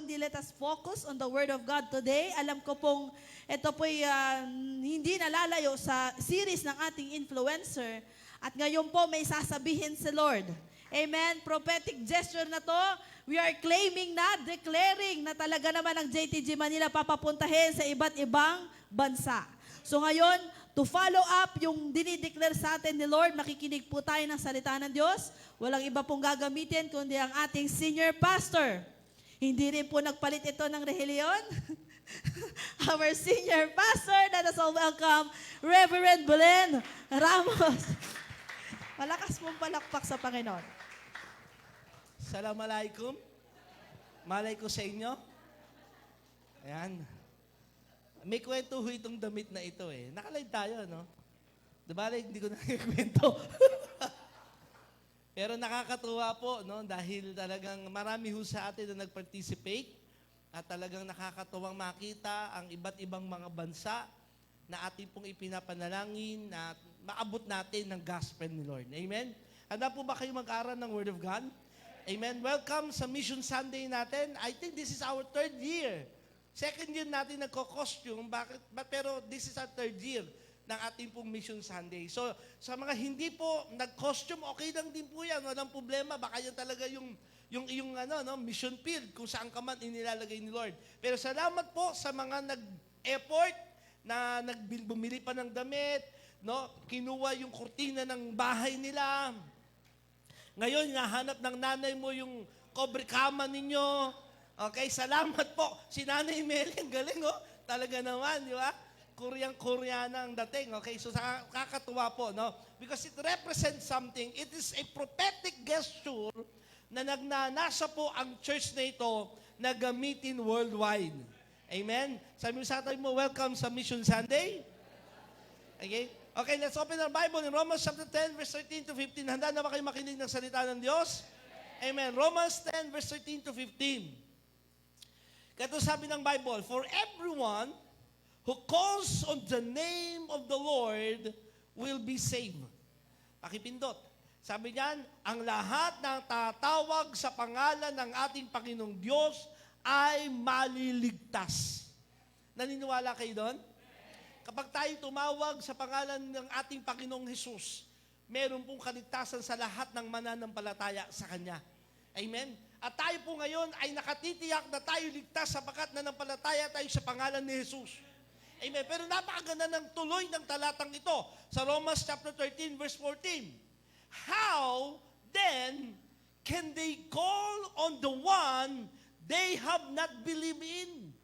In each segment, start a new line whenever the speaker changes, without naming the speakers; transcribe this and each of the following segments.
only let us focus on the Word of God today. Alam ko pong ito po'y hindi nalalayo sa series ng ating influencer. At ngayon po may sasabihin si Lord. Amen. Prophetic gesture na to. We are claiming na, declaring na talaga naman ang JTG Manila papapuntahin sa iba't ibang bansa. So ngayon, to follow up yung dinideclare sa atin ni Lord, makikinig po tayo ng salita ng Diyos. Walang iba pong gagamitin kundi ang ating senior pastor. Hindi rin po nagpalit ito ng relihiyon. Our senior pastor, let us all welcome Reverend Belen Ramos. Malakas pong palakpak sa Panginoon.
Assalamualaikum. Malay ko sa inyo. Ayan. May kwento ho itong damit na ito eh. Nakalive tayo, no? Diba, hindi ko nakikwento. Pero nakakatuwa po, no? Dahil talagang marami ho sa atin na nag-participate at talagang nakakatuwang makita ang iba't ibang mga bansa na ating pong ipinapanalangin na maabot natin ng gospel ni Lord. Amen? Handa po ba kayo mag-aral ng Word of God? Amen? Welcome sa Mission Sunday natin. I think this is our 3rd year. 2nd year natin nagko-costume, pero this is our 3rd year ng ating pong Mission Sunday. So, sa mga hindi po nag-costume, okay lang din po yan. Walang problema. Baka yan talaga yung mission field kung saan ka man inilalagay ni Lord. Pero salamat po sa mga nag-effort na bumili pa ng damit, no? Kinuha yung kurtina ng bahay nila. Ngayon, nahanap ng nanay mo yung cobre kama ninyo. Okay, salamat po. Si Nanay Meli, ang galing, oh. Talaga naman, di ba? Korean-Koreana ang dating. Okay, so kakatuwa po, no? Because it represents something. It is a prophetic gesture na nagnanasa po ang church na ito na gamitin worldwide. Amen? Sabi mo sa tayo mo, welcome sa Mission Sunday. Okay? Okay, let's open our Bible in Romans chapter 10, verse 13 to 15. Handa na ba kayo makinig ng salita ng Diyos? Amen. Romans 10, verse 13 to 15. Kaya sabi ng Bible, for everyone who calls on the name of the Lord will be saved. Pakipindot. Sabi niyan, ang lahat ng tatawag sa pangalan ng ating Panginoong Diyos ay maliligtas. Naniniwala kayo doon? Kapag tayo tumawag sa pangalan ng ating Panginoong Hesus, meron pong kaligtasan sa lahat ng mananampalataya sa Kanya. Amen? At tayo po ngayon ay nakatitiyak na tayo ligtas sapagkat nanampalataya tayo sa pangalan ni Jesus. Amen. Pero napakaganda ng tuloy ng talatang ito sa Romans chapter 13 verse 14. How then can they call on the one they have not believed in?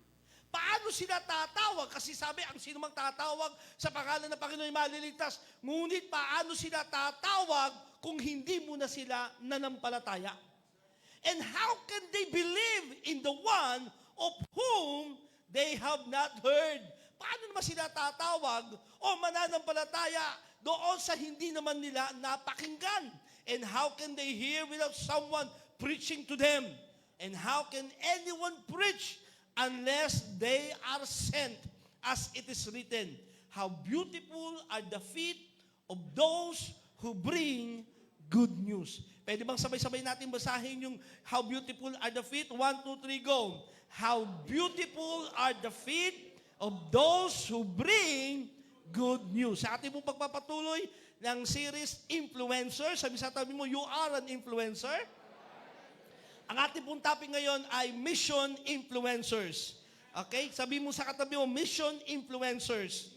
Paano sila tatawag? Kasi sabi, ang sinumang tatawag sa pangalan ng Panginoon ay maliligtas. Ngunit paano sila tatawag kung hindi mo na sila nanampalataya? And how can they believe in the one of whom they have not heard? Paano naman sila tatawag o mananampalataya doon sa hindi naman nila napakinggan? And how can they hear without someone preaching to them? And how can anyone preach unless they are sent? As it is written, how beautiful are the feet of those who bring good news. Pwede bang sabay-sabay natin basahin yung how beautiful are the feet? 1, 2, 3, go. How beautiful are the feet of those who bring good news. Sa ating pong pagpapatuloy ng series Influencer, sabi sa tabi mo, you are an influencer. Ang ating pong topic ngayon ay Mission Influencers. Okay? Sabi mo sa katabi mo, Mission Influencers.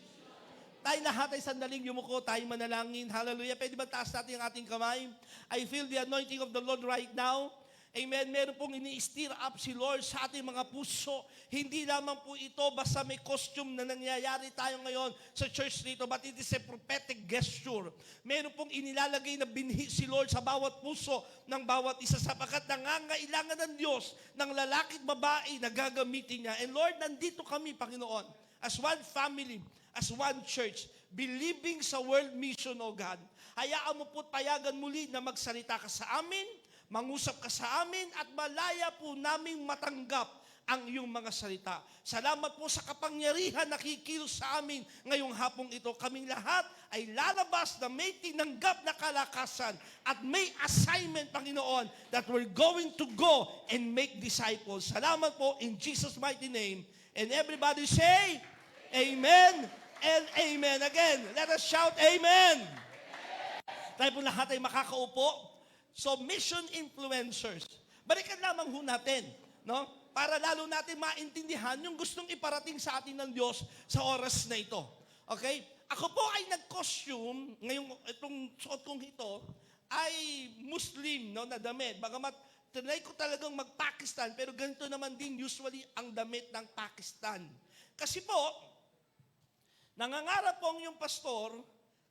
Tayo lahat ay sandaling yumuko, tayo manalangin. Hallelujah. Pwede ba taas natin ang ating kamay? I feel the anointing of the Lord right now. Amen. Meron pong ini-stir up si Lord sa ating mga puso. Hindi lamang po ito basta may costume na nangyayari tayo ngayon sa church dito, but it is a prophetic gesture. Meron pong inilalagay na binhi si Lord sa bawat puso ng bawat isa sapagkat nangangailangan ng Diyos ng lalaki at babae na gagamitin niya. And Lord, nandito kami, Panginoon, as one family, as one church, believing sa world mission, O God. Hayaan mo po't payagan muli na magsalita ka sa amin, mangusap ka sa amin, at malaya po naming matanggap ang iyong mga salita. Salamat po sa kapangyarihan na kikilos sa amin ngayong hapong ito. Kaming lahat ay lalabas na may tinanggap na kalakasan at may assignment, Panginoon, that we're going to go and make disciples. Salamat po in Jesus' mighty name. And everybody say, Amen and Amen. Again, let us shout, Amen. Tayo po lahat ay makakaupo. So, mission influencers. Balikan lamang ho natin, no? Para lalo natin maintindihan yung gustong iparating sa atin ng Diyos sa oras na ito. Okay? Ako po ay nag-costume, ngayong itong suot kong ito, ay Muslim, no, na damit. Bagamat tinry ko talagang mag-Pakistan, pero ganito naman din usually ang damit ng Pakistan. Kasi po, nangangarap po ang yung pastor,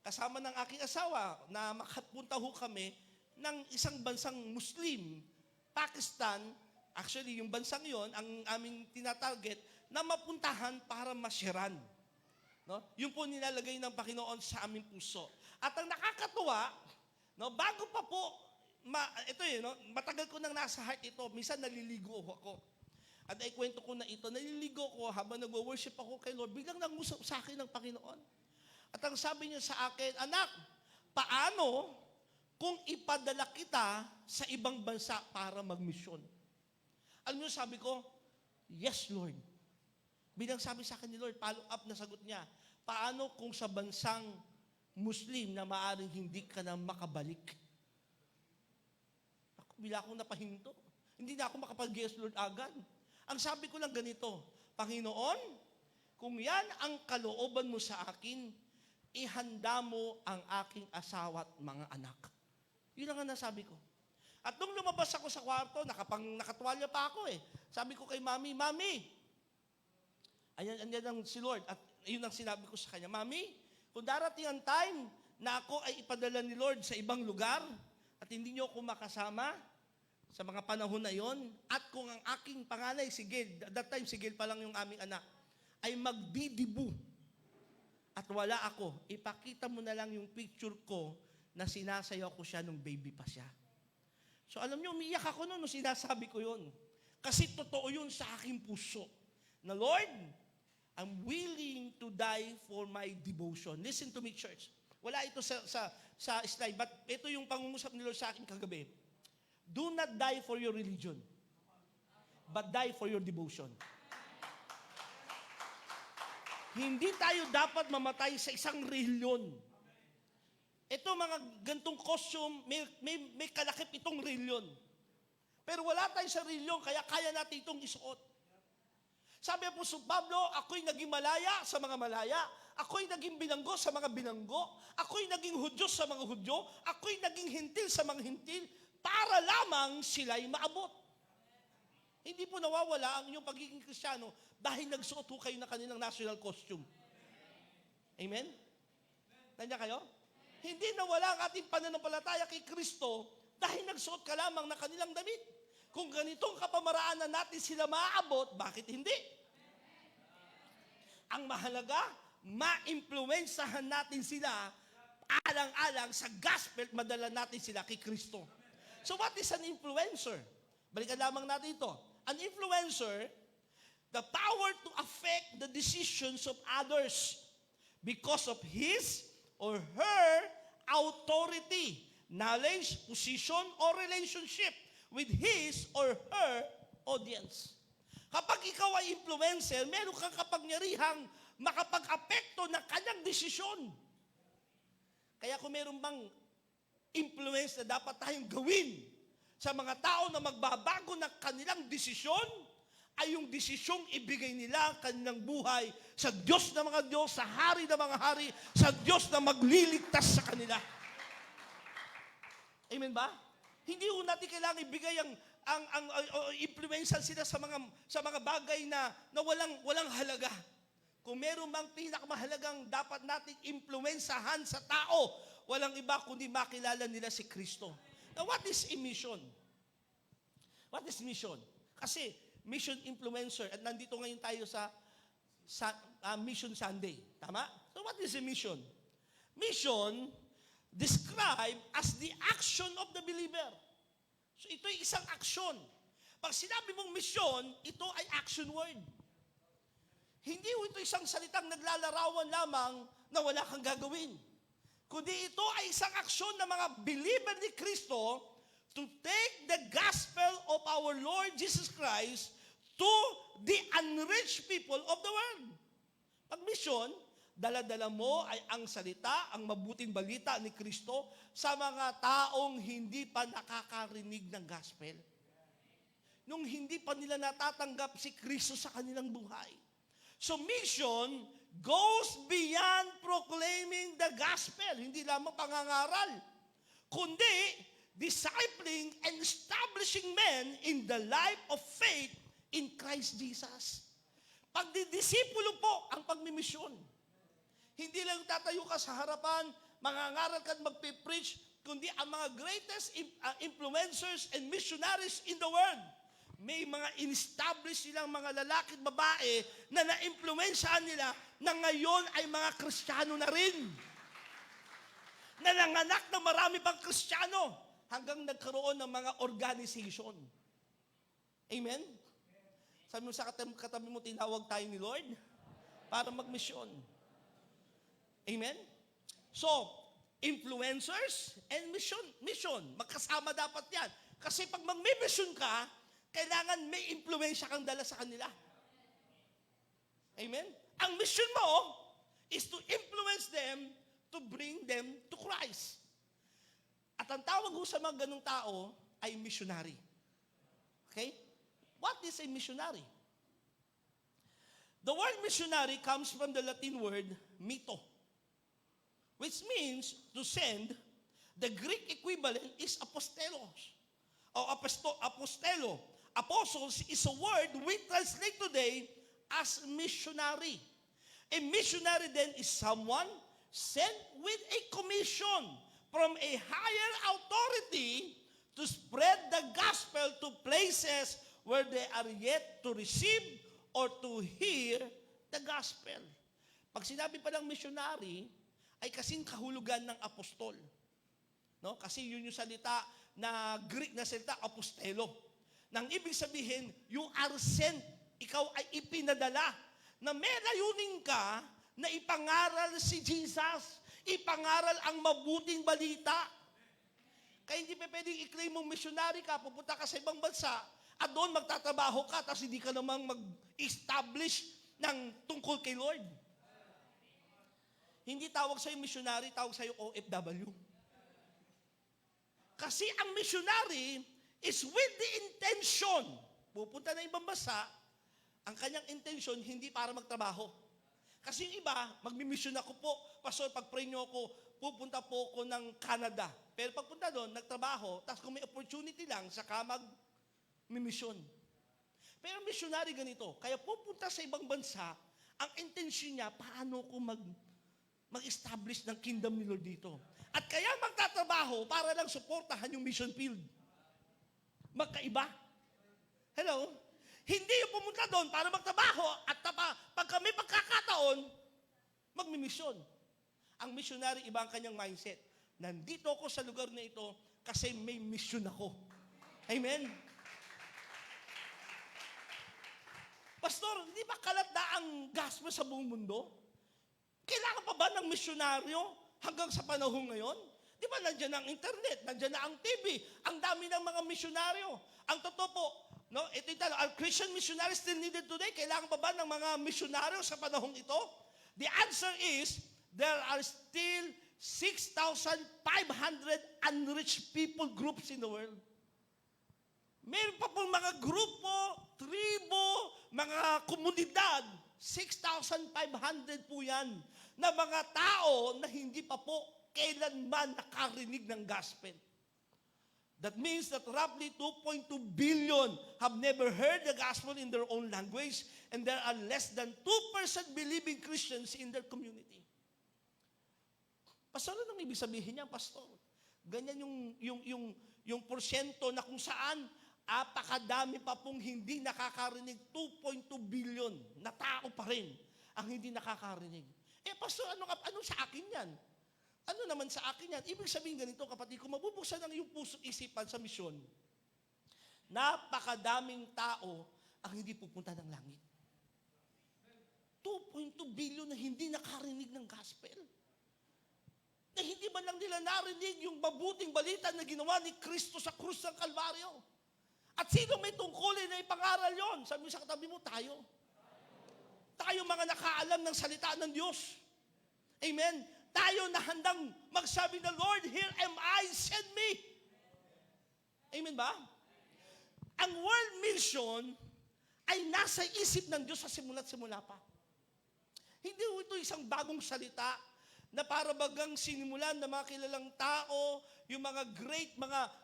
kasama ng aking asawa, na makapunta ho kami ng isang bansang Muslim, Pakistan. Actually, yung bansang yon ang aming tinatarget na mapuntahan para masyaran. No? Yung po nilalagay ng Panginoon sa aming puso. At ang nakakatuwa, no, bago pa po, ito no, matagal ko nang nasa heart ito, minsan naliligo ako. At ay kwento ko na ito, naliligo ko habang nag-worship ako kay Lord, biglang nangusap sa akin ng Panginoon. At ang sabi niya sa akin, anak, paano kung ipadala kita sa ibang bansa para magmisyon? Alam niyo, sabi ko, yes, Lord. Bilang sabi sa akin ni Lord, follow up na sagot niya, paano kung sa bansang Muslim na maaring hindi ka na makabalik? Ako, bila akong napahinto. Hindi na ako makapag-yes, Lord, agad. Ang sabi ko lang ganito, Panginoon, kung yan ang kalooban mo sa akin, ihanda mo ang aking asawa at mga anak. Yun lang ang nasabi ko. At nung lumabas ako sa kwarto, nakatuwalya pa ako eh. Sabi ko kay Mami, Mami, ayan ang si Lord. At yun ang sinabi ko sa kanya, Mami, kung darating ang time na ako ay ipadala ni Lord sa ibang lugar at hindi niyo ako makasama sa mga panahon na yon, at kung ang aking panganay, si Gail, that time si Gail pa lang yung aming anak, ay magdidibu at wala ako, ipakita mo na lang yung picture ko na sinasayaw ko siya nung baby pa siya. So alam niyo, umiyak ako noon nung sinasabi ko yun. Kasi totoo yun sa aking puso. Na Lord, I'm willing to die for my devotion. Listen to me, church. Wala ito sa slide, but ito yung pangungusap ni Lord sa akin kagabi. Do not die for your religion, but die for your devotion. Hindi tayo dapat mamatay sa isang reliyon. Ito mga gantong costume, may kalakip itong reliyon. Pero wala tayo sa reliyon, kaya kaya natin itong isuot. Sabi po sa Pablo, ako'y naging malaya sa mga malaya, ako'y naging bilanggo sa mga bilanggo, ako'y naging Hudyo sa mga Hudyo, ako'y naging hintil sa mga hintil, para lamang sila'y maabot. Hindi po nawawala ang inyong pagiging Kristiyano dahil nagsuot ho kayo ng kanilang national costume. Amen? Nandiyan kayo? Hindi nawala ang ating pananampalataya kay Kristo dahil nagsuot ka lamang ng kanilang damit. Kung ganitong kapamaraanan natin sila maaabot, bakit hindi? Ang mahalaga, ma-impluensyahan natin sila alang-alang sa gospel, madala natin sila kay Kristo. So what is an influencer? Balikan lamang natin ito. An influencer, the power to affect the decisions of others because of his or her authority, knowledge, position, or relationship with his or her audience. Kapag ikaw ay influencer, meron kang kapangyarihang makapag-apekto ng kanyang desisyon. Kaya kung meron bang influence na dapat tayong gawin sa mga tao na magbabago ng kanilang desisyon, ay yung desisyong ibigay nila ang kanilang buhay sa Diyos ng mga Diyos, sa Hari ng mga Hari, sa Diyos na magliligtas sa kanila. Amen ba? Hindi ho natin kailangan ibigay ang influensya sila sa mga bagay na walang halaga. Kung meron mang pinakamahalagang dapat nating impluensyahan sa tao, walang iba kundi makilala nila si Kristo. Now, what is a mission? What is mission? Kasi, mission influencer, at nandito ngayon tayo sa Mission Sunday. Tama? So, what is a mission? Mission, described as the action of the believer. So, ito'y isang aksyon. Pag sinabi mong misyon, ito ay action word. Hindi ito isang salitang naglalarawan lamang na wala kang gagawin. Kundi ito ay isang aksyon ng mga believer ni Kristo to take the gospel of our Lord Jesus Christ to the unreached people of the world. Pag misyon, dala-dala mo ay ang salita, ang mabuting balita ni Kristo sa mga taong hindi pa nakakarinig ng gospel. Nung hindi pa nila natatanggap si Kristo sa kanilang buhay. So mission goes beyond proclaiming the gospel. Hindi lamang pangangaral, kundi discipling and establishing men in the life of faith in Christ Jesus. Pagdidisipulo po ang pagmimisyon. Hindi lang tatayo ka sa harapan, mangangaral ka at magpipreach, kundi ang mga greatest influencers and missionaries in the world. May mga in-establish silang mga lalaki at babae na na-impluensyahan nila na ngayon ay mga Kristiyano na rin. Na nanganak na marami pang Kristiyano hanggang nagkaroon ng mga organization. Amen? Sabi mo sa katabi mo, tinawag tayo ni Lord para magmisyon. Amen? So, influencers and mission. Magkasama dapat yan. Kasi pag magmimission ka, kailangan may impluensya kang dala sa kanila. Amen? Ang mission mo is to influence them to bring them to Christ. At ang tawag ko sa mga ganung tao ay missionary. Okay? What is a missionary? The word missionary comes from the Latin word mito, which means to send. The Greek equivalent is apostelos, or apostelo. Apostles is a word we translate today as missionary. A missionary then is someone sent with a commission from a higher authority to spread the gospel to places where they are yet to receive or to hear the gospel. Pag sinabi pa ng missionary, ay kasing kahulugan ng apostol. No? Kasi yun yung salita na Greek na salita, apostelo. Nang ibig sabihin, you are sent, ikaw ay ipinadala, na may layunin ka na ipangaral si Jesus, ipangaral ang mabuting balita. Kaya hindi pa pwedeng i-claim mong missionary ka, pupunta ka sa ibang bansa, at doon magtatrabaho ka, tapos hindi ka namang mag-establish ng tungkol kay Lord. Hindi tawag sa'yo missionary, tawag sa'yo OFW. Kasi ang missionary is with the intention, pupunta na ibang bansa, ang kanyang intention hindi para magtrabaho. Kasi yung iba, magmimission ako po, Pastor, pag-pray nyo ako, pupunta po ako ng Canada. Pero pagpunta doon, nagtrabaho, tapos kung may opportunity lang, saka mag-mission. Pero missionary ganito, kaya pupunta sa ibang bansa, ang intention niya, paano ko mag-establish ng kingdom ni Lord dito. At kaya magtatrabaho para lang suportahan yung mission field. Magkaiba. Hello? Hindi yung pumunta doon para magtrabaho at pag kami pagkakataon, magmimisyon. Ang missionary, iba ang kanyang mindset. Nandito ako sa lugar na ito kasi may mission ako. Amen? Pastor, di ba kalat na ang gospel sa buong mundo? Kailangan pa ba ng misyonaryo hanggang sa panahon ngayon? Di ba nandiyan ang internet, nandiyan na ang TV, ang dami ng mga misyonaryo. Ang totoo po, no, ito yung tanong, are Christian missionaries still needed today? Kailangan pa ba ng mga misyonaryo sa panahon ito? The answer is, there are still 6,500 unreached people groups in the world. Meron pa pong mga grupo, tribo, mga komunidad, 6,500 po yan, na mga tao na hindi pa po kailanman nakarinig ng gospel. That means that roughly 2.2 billion have never heard the gospel in their own language, and there are less than 2% believing Christians in their community. Pastor, anong ibig sabihin niya, Pastor? Ganyan yung porsyento na kung saan apakadami pa pong hindi nakakarinig, 2.2 billion na tao pa rin ang hindi nakakarinig. Pastor, ano sa akin yan? Ano naman sa akin yan? Ibig sabihin ganito, kapatid, kung mabubuksan ang iyong puso isipan sa misyon, napakadaming tao ang hindi pupunta ng langit. 2.2 billion na hindi nakarinig ng gospel. Na hindi man lang nila narinig yung mabuting balita na ginawa ni Kristo sa krus ng Kalbaryo. At sino may tungkulin na ipangaral yon? Sabi mo sa katabi mo, tayo. Tayo mga nakaalam ng salita ng Diyos. Amen? Tayo na handang magsabi na, Lord, here am I, send me. Amen ba? Ang world mission ay nasa isip ng Diyos sa simula't simula pa. Hindi ito isang bagong salita na para bagang sinimulan ng mga kilalang tao, yung mga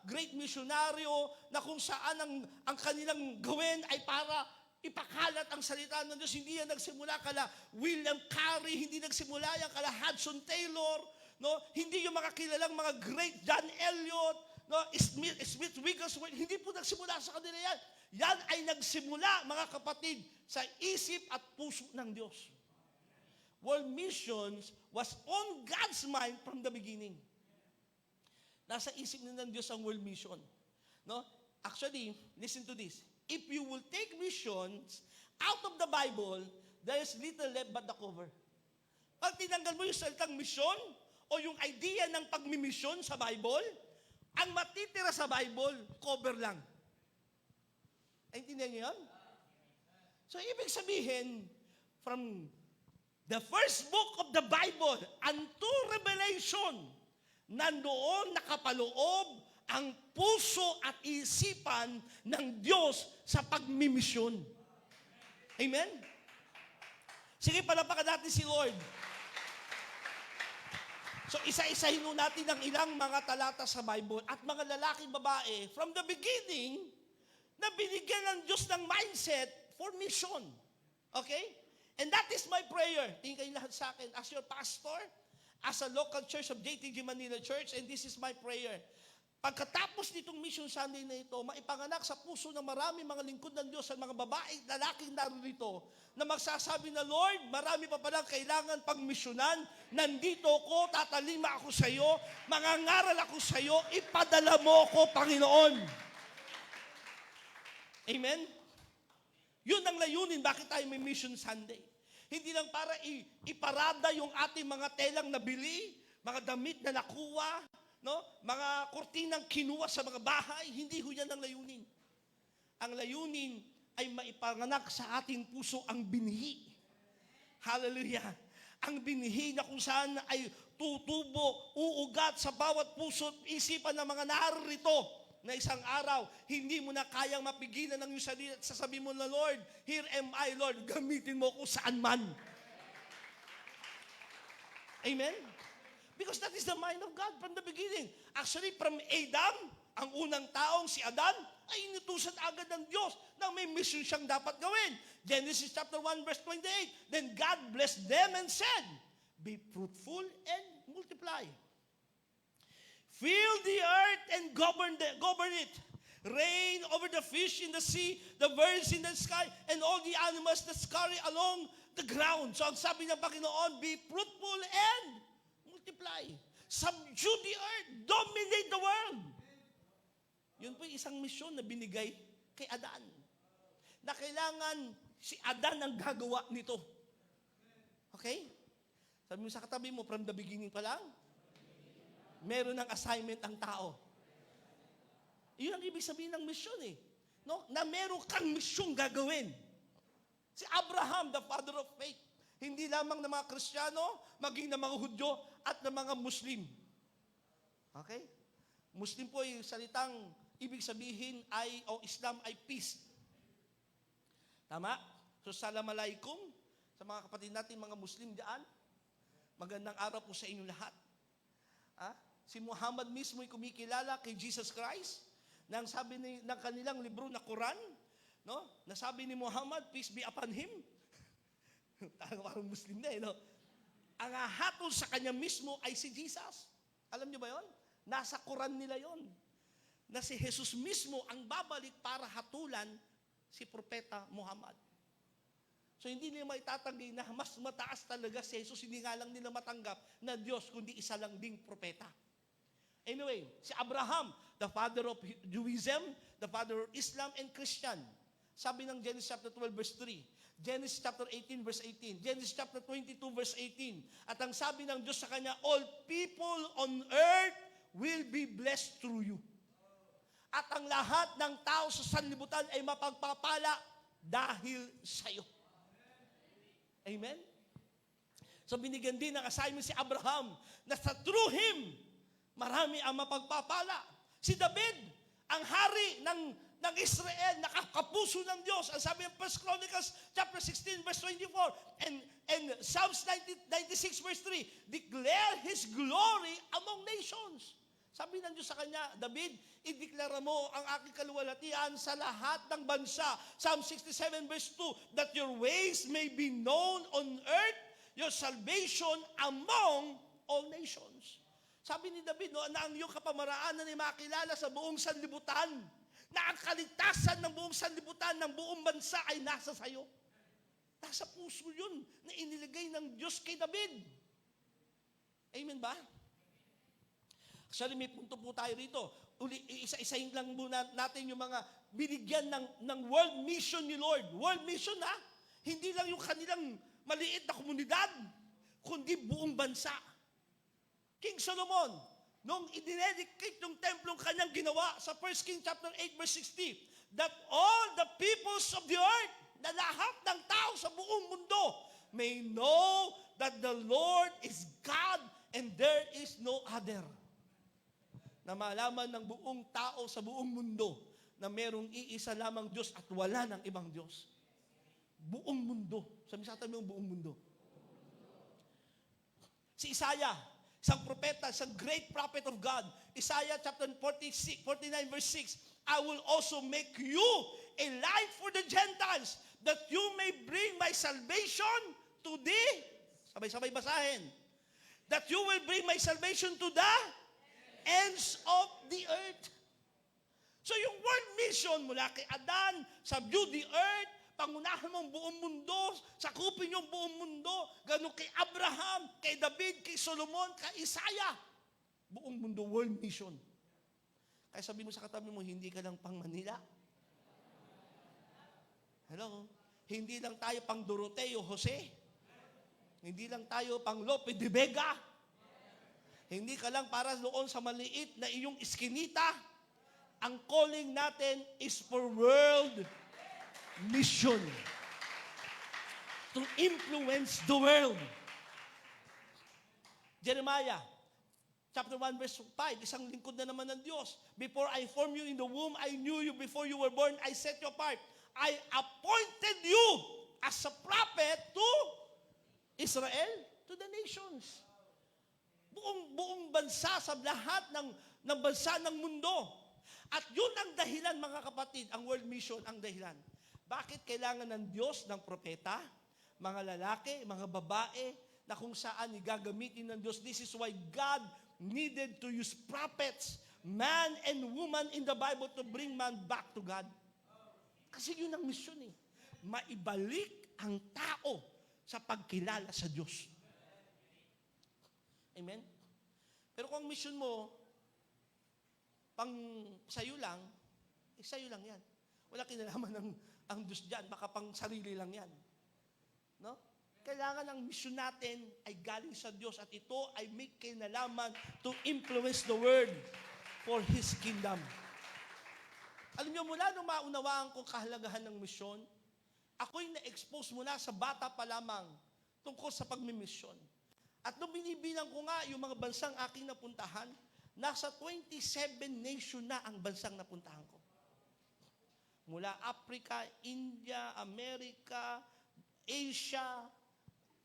great misyonaryo na kung saan ang kanilang gawin ay para ipakalat ang salita ng Diyos. Hindi yan nagsimula kala William Carey, hindi nagsimula yan kala Hudson Taylor, no? Hindi yung mga kilalang mga great John Eliot, no? Smith Wigglesworth, hindi po nagsimula sa kanila yan. Yan ay nagsimula, mga kapatid, sa isip at puso ng Diyos. World missions was on God's mind from the beginning. Nasa isip na ng Diyos ang world mission. No? Actually, listen to this. If you will take missions out of the Bible, there is little left but the cover. Pag tinanggal mo yung salitang mission o yung idea ng pagmimisyon sa Bible, ang matitira sa Bible, cover lang. Ay, intindihan niyo yun? So, ibig sabihin, from the first book of the Bible unto Revelation, nandoon nakapaloob ang puso at isipan ng Diyos sa pagmimisyon. Amen? Sige, palapakan natin si Lord. So, isa-isahin nun natin ang ilang mga talata sa Bible at mga lalaking babae from the beginning na binigyan ng Diyos ng mindset for mission. Okay? And that is my prayer. Tingin kayo lahat sa akin as your pastor, as a local church of JTG Manila Church, and this is my prayer. Pagkatapos nitong Mission Sunday na ito, maipanganak sa puso ng marami mga lingkod ng Diyos at mga babae, lalaking narito, na magsasabi na, Lord, marami pa palang kailangan pagmisyonan. Nandito ko, tatalima ako sa iyo, mangangaral ako sa iyo, ipadala mo ko, Panginoon. Amen? Yun ang layunin, bakit tayo may Mission Sunday. Hindi lang para iparada yung ating mga telang nabili, mga damit na nakuha, no? Mga kurtinang kinuha sa mga bahay, hindi ho yan ang layunin. Ang layunin ay maipanganak sa ating puso ang binhi. Hallelujah. Ang binhi na kung saan ay tutubo, uugat sa bawat puso at isipan ng mga narito na isang araw, hindi mo na kayang mapigilan ng iyong sarili at sasabihin mo na, Lord, here am I, Lord, gamitin mo ko saan man. Amen? Because that is the mind of God from the beginning. Actually, from Adam, ang unang taong si Adan, ay inutusan agad ng Diyos na may mission siyang dapat gawin. Genesis chapter 1, verse 28. Then God blessed them and said, be fruitful and multiply. Fill the earth and govern it. Reign over the fish in the sea, the birds in the sky, and all the animals that scurry along the ground. So ang sabi ng Panginoon, be fruitful and multiply. Subdue the earth. Dominate the world. Yun po yung isang misyon na binigay kay Adan. Na kailangan si Adan ang gagawa nito. Okay? Sabi mo sa katabi mo, from the beginning pa lang, meron ng assignment ang tao. Yun ang ibig sabihin ng misyon eh. No? Na meron kang misyong gagawin. Si Abraham, the father of faith, hindi lamang ng mga Kristiyano, maging ng mga Hudyo at ng mga Muslim. Okay? Muslim po yung salitang ibig sabihin ay, o Islam ay peace. Tama? So, Assalamualaikum sa mga kapatid natin, mga Muslim diyan. Magandang araw po sa inyong lahat. Si Muhammad mismo ay kumikilala kay Jesus Christ nang sabi ng kanilang libro na Quran, no? Nasabi ni Muhammad, peace be upon him. Parang Muslim na no? Ang hatol sa kanya mismo ay si Jesus. Alam niyo ba yon? Nasa Quran nila yon. Na si Jesus mismo ang babalik para hatulan si Propeta Muhammad. So hindi nila maitatanggi na mas mataas talaga si Jesus, hindi nga lang nila matanggap na Diyos, kundi isa lang ding propeta. Anyway, si Abraham, the father of Judaism, the father of Islam and Christian. Sabi ng Genesis chapter 12 verse 3, Genesis chapter 18 verse 18, Genesis chapter 22 verse 18. At ang sabi ng Diyos sa kanya, all people on earth will be blessed through you. At ang lahat ng tao sa sanlibutan ay mapagpapala dahil sa iyo. Amen? So binigyan din ng assignment si Abraham na sa through him, marami ang mapagpapala. Si David, ang hari ng Israel, nakakapuso ng Diyos. Ang sabi ng 1 Chronicles chapter 16 verse 24 and Psalms 96 verse 3, declare His glory among nations. Sabi ng Diyos sa kanya, David, ideklara mo ang aking kaluwalhatian sa lahat ng bansa. Psalm 67 verse 2, that your ways may be known on earth, your salvation among all nations. Sabi ni David, na ang iyong kapamaraanan ay makilala sa buong sanlibutan, na ang kaligtasan ng buong sanlibutan, ng buong bansa ay nasa sayo. Nasa puso yun na iniligay ng Diyos kay David. Amen ba? Actually, may punto po tayo rito. Isa-isahin lang muna natin yung mga binigyan ng world mission ni Lord. World mission hindi lang yung kanilang maliit na komunidad, kundi buong bansa. King Solomon, nung idinedicate yung templong kanyang ginawa sa 1 King chapter 8 verse 60, that all the peoples of the earth, na lahat ng tao sa buong mundo, may know that the Lord is God and there is no other. Na malaman ng buong tao sa buong mundo na merong iisa lamang Diyos at wala ng ibang Diyos. Buong mundo. Sabi sa atin yung buong mundo. Si Isaiah, isang propeta, isang great prophet of God. Isaiah chapter 49 verse 6, I will also make you a light for the Gentiles, that you may bring my salvation to thee. Sabay-sabay basahin. That you will bring my salvation to the ends of the earth. So yung world mission mula kay Adan, subdue the earth, pangunahan mo ang buong mundo, sakupin yung buong mundo, ganun kay Abraham, kay David, kay Solomon, kay Isaiah. Buong mundo, world mission. Kaya sabi mo sa katabi mo, hindi ka lang pang Manila. Hello? Hindi lang tayo pang Doroteo Jose. Hindi lang tayo pang Lope de Vega. Hindi ka lang para doon sa maliit na iyong iskinita. Ang calling natin is for world mission. To influence the world. Jeremiah, chapter 1, verse 5, isang lingkod na naman ng Diyos. Before I formed you in the womb, I knew you. Before you were born, I set you apart. I appointed you as a prophet to Israel, to the nations. Buong bansa, sa lahat ng bansa ng mundo. At yun ang dahilan, mga kapatid, ang world mission ang dahilan. Bakit kailangan ng Diyos ng propeta, mga lalaki, mga babae, na kung saan igagamitin ng Diyos? This is why God needed to use prophets, man and woman in the Bible to bring man back to God. Kasi yun ang mission maibalik ang tao sa pagkilala sa Diyos. Amen? Pero kung ang mission mo, pang sayo lang yan. Wala kinalaman ang Diyos dyan, baka pang sarili lang yan. No? Kailangan ang mission natin ay galing sa Diyos at ito ay may kinalaman to influence the world for His kingdom. Alam niyo, mula nung maunawaan ko kahalagahan ng misyon, ako'y na-expose mula sa bata pa lamang tungkol sa pagmimisyon. At nung binibilang ko nga yung mga bansang aking napuntahan, nasa 27 nation na ang bansang napuntahan ko. Mula Africa, India, America, Asia,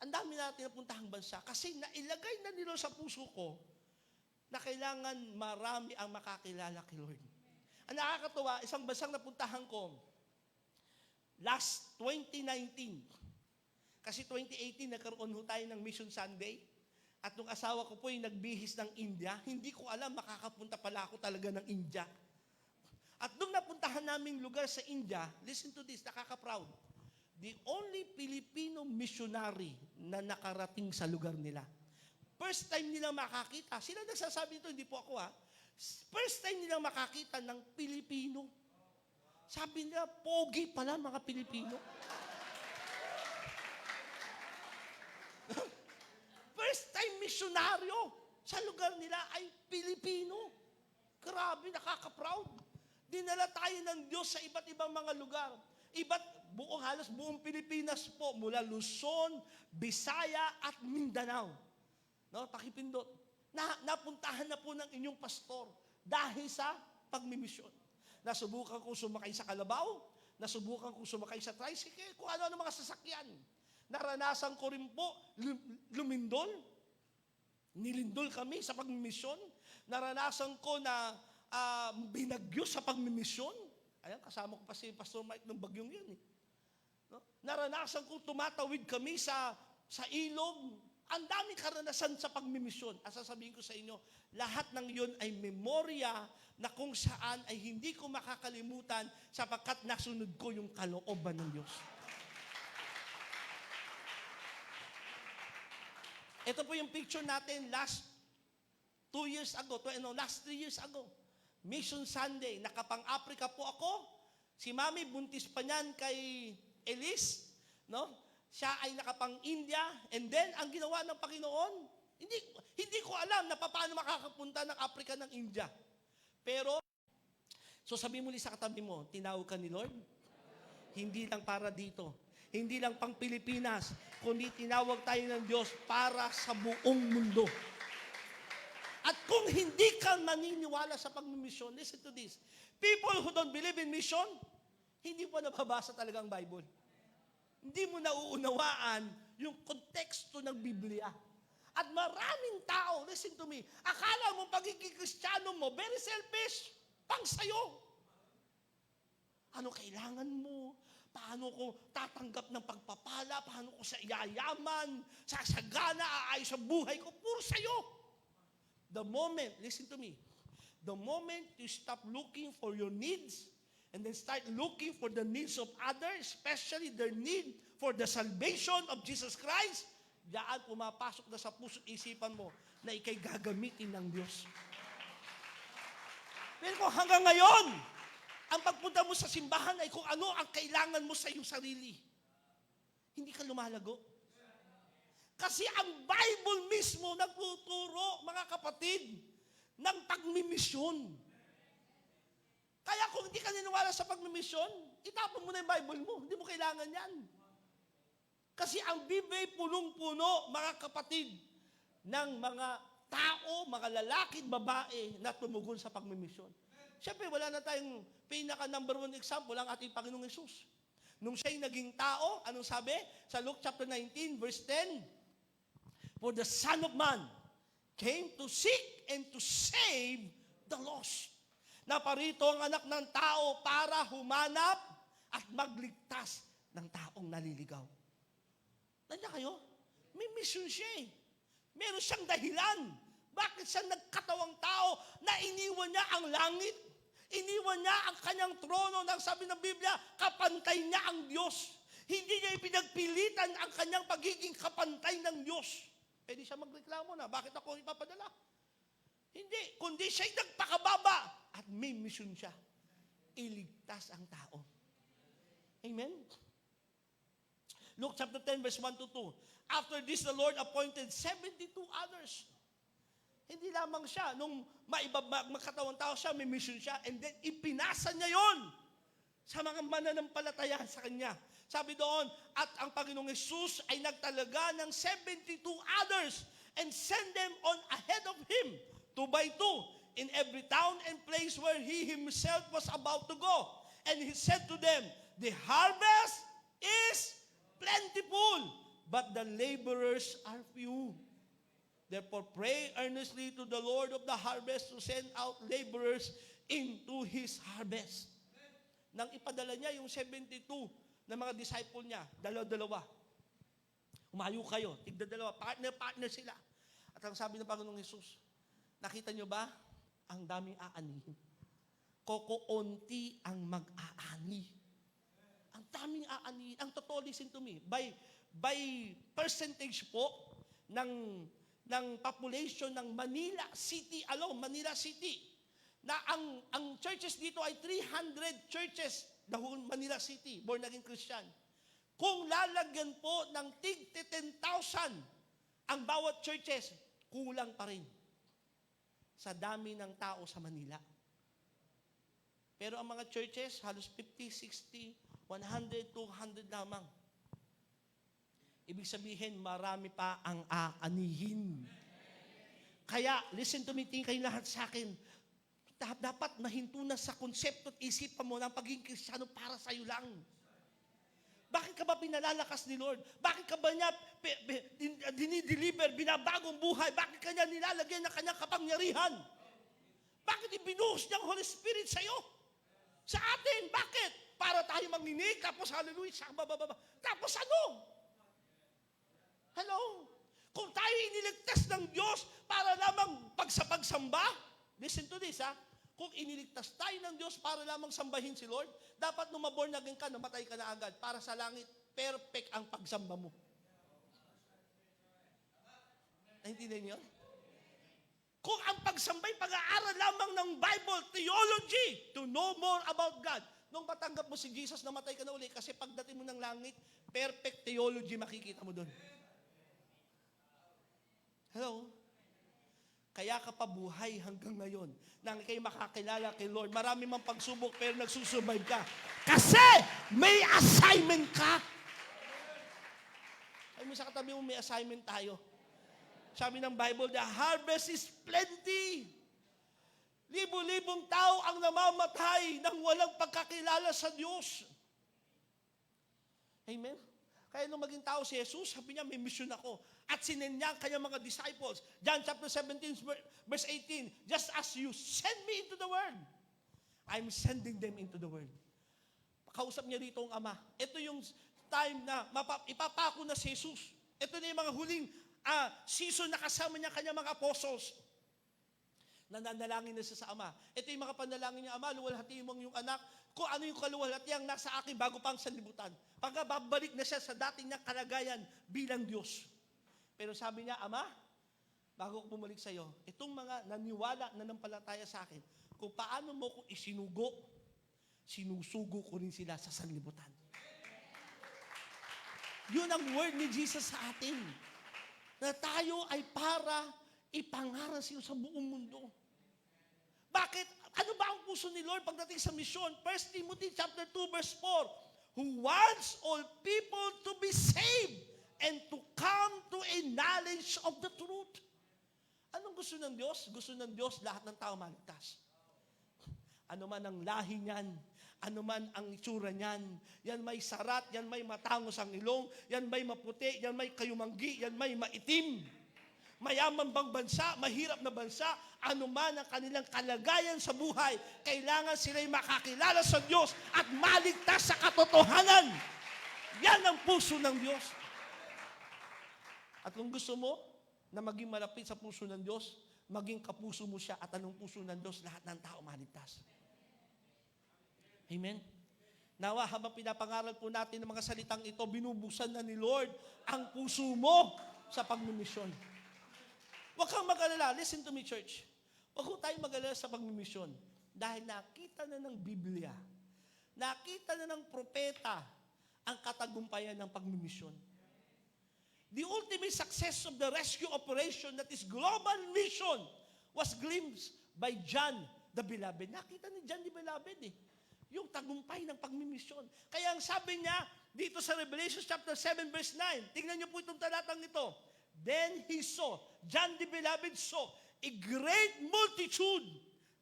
ang dami natin napuntahang bansa. Kasi nailagay na nila sa puso ko na kailangan marami ang makakilala kay Lord. Ang nakakatuwa, isang bansang napuntahan ko, last 2019, kasi 2018 nagkaroon tayo ng Mission Sunday. At nung asawa ko po yung nagbihis ng India, hindi ko alam makakapunta pala ako talaga ng India. At nung napuntahan naming lugar sa India, listen to this, nakaka-proud. The only Filipino missionary na nakarating sa lugar nila. First time nila makakita. Sila nagsasabi ito, hindi po ako First time nilang makakita ng Pilipino. Sabi nila, pogi pala mga Pilipino. First time misyonaryo sa lugar nila ay Pilipino. Grabe, nakaka-proud. Dinala tayo ng Diyos sa iba't ibang mga lugar. Halos buong Pilipinas po, mula Luzon, Visaya, at Mindanao. No, pakipindot. Napuntahan na po ng inyong pastor dahil sa pagmimisyon. Nasubukan kong sumakay sa kalabaw, nasubukan kong sumakay sa tricycle, kung ano-ano mga sasakyan. Naranasan ko rin po lumindol. Nilindol kami sa pagmimisyon. Naranasan ko na binagyo sa pagmimisyon. Ayan, kasama ko pa si Pastor Mike ng bagyong yun. No? Naranasan ko tumatawid kami sa ilog. Ang daming karanasan sa pagmimisyon. At sasabihin ko sa inyo, lahat ng yun ay memorya na kung saan ay hindi ko makakalimutan sapagkat nasunod ko yung kalooban ng Diyos. Ito po yung picture natin last 3 years ago. Mission Sunday. Nakapang-Africa po ako. Si Mami, buntis pa niyan kay Elise. No? Siya ay nakapang-India. And then, ang ginawa ng Panginoon, hindi ko alam na paano makakapunta ng Africa ng India. Pero, so sabi mo sa katabi mo, tinawag ka ni Lord? Hindi lang para dito. Hindi lang pang Pilipinas, kundi tinawag tayo ng Diyos para sa buong mundo. At kung hindi ka maniniwala sa pagmimisyon, listen to this. People who don't believe in mission, hindi po nababasa talaga ang Bible. Hindi mo nauunawaan yung konteksto ng Biblia. At maraming tao, listen to me, akala mo pagiging Kristiyano mo, very selfish, pang sayo. Ano kailangan mo? Paano ko tatanggap ng pagpapala? Paano ko sa yayaman? Sasagana, aayos sa buhay ko? Puro sa'yo. The moment, listen to me, the moment you stop looking for your needs and then start looking for the needs of others, especially their need for the salvation of Jesus Christ, diyan pumapasok na sa puso't isipan mo na ikay gagamitin ng Diyos. Pero kung hanggang ngayon, ang pagpunta mo sa simbahan ay kung ano ang kailangan mo sa iyong sarili, hindi ka lumalago. Kasi ang Bible mismo nagtuturo, mga kapatid, ng pagmimisyon. Kaya kung hindi ka niniwala sa pagmimisyon, itapon mo na yung Bible mo. Hindi mo kailangan yan. Kasi ang Biblia punong-puno, mga kapatid, ng mga tao, mga lalaki at babae na tumugon sa pagmimisyon. Siyempre, wala na tayong pinaka-number 1 example ang ating Panginoong Yesus. Nung siya'y naging tao, anong sabi? Sa Luke chapter 19, verse 10, for the Son of Man came to seek and to save the lost. Naparito ang anak ng tao para humanap at magligtas ng taong naliligaw. Nandiyan kayo? May mission siya eh. Meron siyang dahilan. Bakit siya nagkatawang tao na iniwan niya ang langit? Iniwan niya ang kanyang trono nang sabi ng Biblia, kapantay niya ang Diyos. Hindi niya ipinagpilitan ang kanyang pagiging kapantay ng Diyos. Pwede siya magreklamo na, bakit ako ipapadala? Hindi, kundi siya'y nagpakababa at may mission siya. Iligtas ang tao. Amen? Luke chapter 10, verse 1 to 2. After this, the Lord appointed 72 others. Hindi lamang siya, nung magkatawang tao siya, may mission siya, and then ipinasa niya yon sa mga mananampalataya sa Kanya. Sabi doon, at ang Panginoong Yesus ay nagtalaga ng 72 others and send them on ahead of Him, 2 by 2, in every town and place where He Himself was about to go. And He said to them, the harvest is plentiful, but the laborers are few. Therefore, pray earnestly to the Lord of the harvest to send out laborers into His harvest. Nang ipadala niya yung 72 na mga disciple niya, dalawa-dalawa. Umayo kayo, tigda-dalawa, partner sila. At ang sabi ng Panginoong Hesus, nakita niyo ba? Ang daming aanihin. Kokoonti ang mag-aani. Ang daming aanihin. Ang totoo, listen to me, by percentage po ng population ng Manila City alone, Manila City, na ang churches dito ay 300 churches, the whole Manila City, born again Christian. Kung lalagyan po ng tig 10,000 ang bawat churches, kulang pa rin sa dami ng tao sa Manila. Pero ang mga churches, halos 50, 60, 100, 200 lamang. Ibig sabihin, marami pa ang aanihin. Kaya, listen to me, tingin kayo lahat sa akin, dapat mahinto na sa konsepto at isipan mo ng pagiging Kristiyano para sa'yo lang. Bakit ka ba pinalalakas ni Lord? Bakit ka ba niya dinideliver, binabagong buhay? Bakit ka niya nilalagyan ng kanyang kapangyarihan? Bakit ibinuhos niya ang Holy Spirit sa'yo? Sa atin, bakit? Para tayo manginig, tapos hallelujah, tapos ano? Hello? Kung tayo iniligtas ng Diyos para lamang pagsamba, listen to this, ha? Kung iniligtas tayo ng Diyos para lamang sambahin si Lord, dapat nung maborn again ka, namatay ka na agad. Para sa langit, perfect ang pagsamba mo. Naintindihan niyo? Kung ang pagsambay, pag-aaral lamang ng Bible, theology, to know more about God. Nung matanggap mo si Jesus, namatay ka na uli. Kasi pagdating mo ng langit, perfect theology makikita mo doon. Hello? Kaya ka pa buhay hanggang ngayon. Nang kayo makakilala kay Lord, marami mang pagsubok pero nagsusurvive ka. Kasi may assignment ka. Ay mo sa katabi mo, may assignment tayo. Sabi ng Bible, the harvest is plenty. Libo-libong tao ang namamatay nang walang pagkakilala sa Diyos. Amen? Kaya nung maging tao si Jesus, sabi niya, may mission ako. At sinend niya ang kanyang mga disciples. John chapter 17, verse 18, just as you send me into the world, I'm sending them into the world. Kausap niya dito ang Ama. Ito yung time na ipapako na si Jesus. Ito na yung mga huling season na kasama niya kanyang mga apostles. Nananalangin na siya sa Ama. Ito yung mga panalangin niya, Ama, luwalhatiin mo yung anak. Kung ano yung kaluwalhatiang nasa akin bago pang sanlibutan. Pagka babalik na siya sa dating niyang kalagayan bilang Diyos. Pero sabi niya, Ama, bago ko bumalik sa iyo, itong mga naniwala na nampalataya sa akin, kung paano mo ko isinugo, sinusugo ko rin sila sa sanlibutan. Yun ang word ni Jesus sa atin. Na tayo ay para ipangaral siya sa buong mundo. Bakit? Ano ba ang puso ni Lord pagdating sa misyon? 1 Timothy chapter 2 verse 4, who wants all people to be saved and to come to a knowledge of the truth. Anong gusto ng Diyos? Gusto ng Diyos lahat ng tao maligtas. Ano man ang lahi niyan, ano man ang itsura niyan, yan may sarat, yan may matangos ang ilong, yan may maputi, yan may kayumanggi, yan may maitim. Mayaman bang bansa, mahirap na bansa, ano man ang kanilang kalagayan sa buhay, kailangan sila'y makakilala sa Diyos at maligtas sa katotohanan. Yan ang puso ng Diyos. At kung gusto mo na maging malapit sa puso ng Diyos, maging kapuso mo siya at anong puso ng Diyos, lahat ng tao maligtas. Amen? Nawa, habang pinapangaral po natin ng mga salitang ito, binubuksan na ni Lord ang puso mo sa pagmimisyon. Huwag kang mag-alala. Listen to me, church. Huwag ko tayong mag-alala sa pagmimisyon. Dahil nakita na ng Biblia, nakita na ng propeta ang katagumpayan ng pagmimisyon. The ultimate success of the rescue operation that is global mission was glimpsed by John the Beloved. Nakita ni John the Beloved yung tagumpay ng pagmimisyon. Kaya ang sabi niya dito sa Revelation chapter 7 verse 9, tingnan niyo po itong talatang ito. Then he saw, John the Beloved saw, a great multitude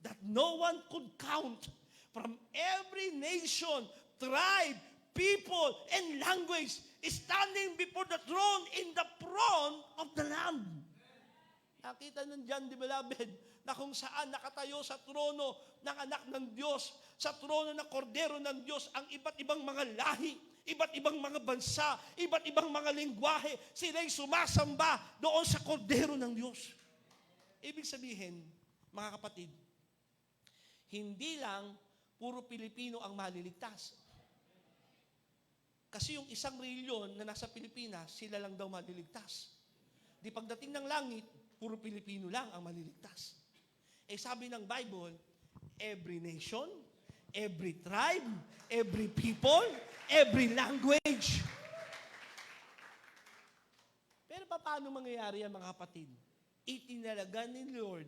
that no one could count from every nation, tribe, people, and language standing before the throne in the throne of the Lamb. Nakita ng John the Beloved na kung saan nakatayo sa trono ng anak ng Diyos, sa trono ng kordero ng Diyos, ang iba't ibang mga lahi, iba't ibang mga bansa, iba't ibang mga lingwahe, sila'y sumasamba doon sa kordero ng Diyos. Ibig sabihin, mga kapatid, hindi lang puro Pilipino ang maliligtas. Kasi yung isang reliyon na nasa Pilipinas, sila lang daw maliligtas. Di pagdating ng langit, puro Pilipino lang ang maliligtas. Eh sabi ng Bible, every nation, every tribe, every people, every language. Pero paano mangyayari yan, mga kapatid? Itinalaga ni Lord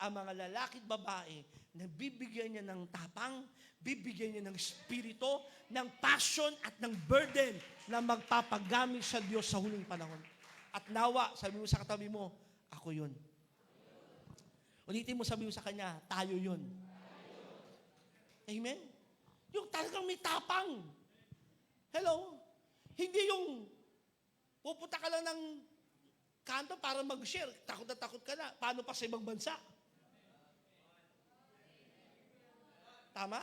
ang mga lalaki at babae na bibigyan niya ng tapang, bibigyan niya ng espiritu, ng passion at ng burden na magpapagamit sa Diyos sa huling panahon. At nawa, sabi mo sa katabi mo, ako yun. Ulitin mo, sabi mo sa kanya, tayo yun. Amen? Yung talagang may tapang. Hello? Hindi yung pupunta ka lang ng kanto para mag-share. Takot na takot ka na. Paano pa sa ibang bansa? Tama?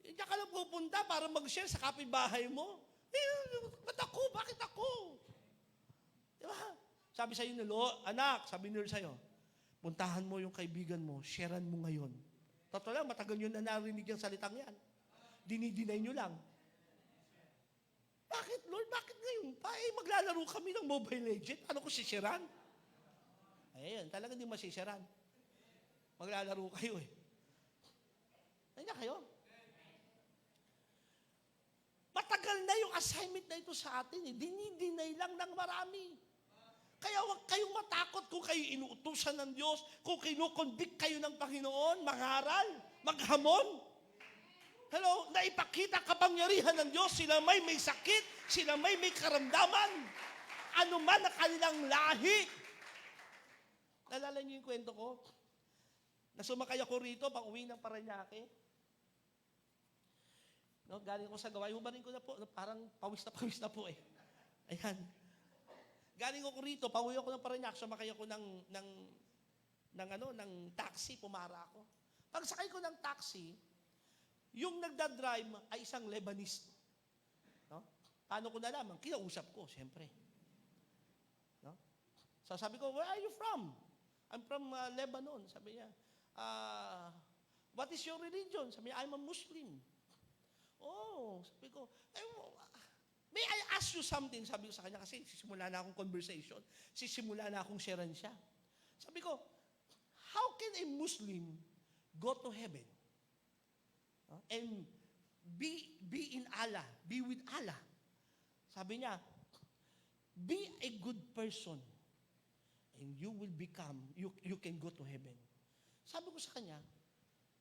Hindi ka lang pupunta para mag-share sa kapitbahay mo. Ba't ako? Bakit ako? Di ba? Sabi sa'yo ni Lord, anak, sabi ni Lord sa'yo, puntahan mo yung kaibigan mo, sharean mo ngayon. Totoo lang, matagal nyo na narinig yung salitang yan. Dinidinay nyo lang. Bakit, Lord? Bakit ngayon? Maglalaro kami ng Mobile Legends. Ano ko sisiran? Ayun, talaga di masisiran. Maglalaro kayo eh. Nandiyan kayo? Matagal na yung assignment na ito sa atin eh. Dinidinay lang ng marami. Kaya huwag kayong matakot kung kayo inuutusan ng Diyos, kung kinukonvict kayo ng Panginoon, mangaral, maghamon. Hello, naipakita kapangyarihan ng Diyos, sila may sakit, sila may karamdaman, ano man ang kanilang lahi. Nalala niyo yung kwento ko? Nasumakay ako rito, pang uwi ng Parañaque. No, galing ko sa gawain, humarin ko na po, parang pawis na po eh. Ayan. Galing ako rito, pauwi ako ng Parañaque, sumakay ako ng taxi, pumara ako. Pag sakay ko ng taxi, yung nagdadrive ay isang Lebanese. No? Paano ko nalaman? Kinausap ko, siyempre. No? So sabi ko, where are you from? I'm from Lebanon. Sabi niya, what is your religion? Sabi niya, I'm a Muslim. Oh, sabi ko, may I ask you something? Sabi ko sa kanya, kasi sisimula na akong conversation. Sisimula na akong sharean siya. Sabi ko, how can a Muslim go to heaven? And be in Allah, be with Allah. Sabi niya, be a good person and you will become, you can go to heaven. Sabi ko sa kanya,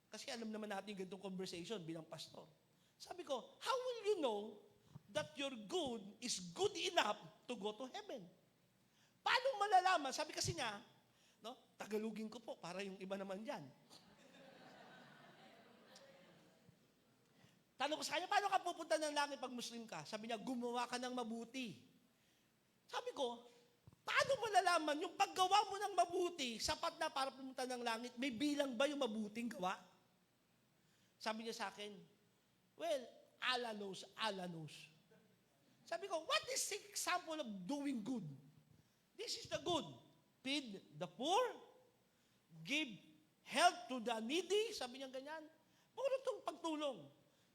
kasi alam naman natin ganitong conversation bilang pastor. Sabi ko, how will you know that your good is good enough to go to heaven? Paano malalaman? Sabi kasi niya, no, Tagalogin ko po para yung iba naman dyan. Tanong ko sa kanya, paano ka pupunta ng langit pag Muslim ka? Sabi niya, gumawa ka ng mabuti. Sabi ko, paano malalaman yung paggawa mo ng mabuti, sapat na para pumunta ng langit, may bilang ba yung mabuting gawa? Sabi niya sa akin, well, Allah knows, Allah knows. Sabi ko, what is the example of doing good? This is the good. Feed the poor, give help to the needy, sabi niya ganyan. Puro itong pagtulong.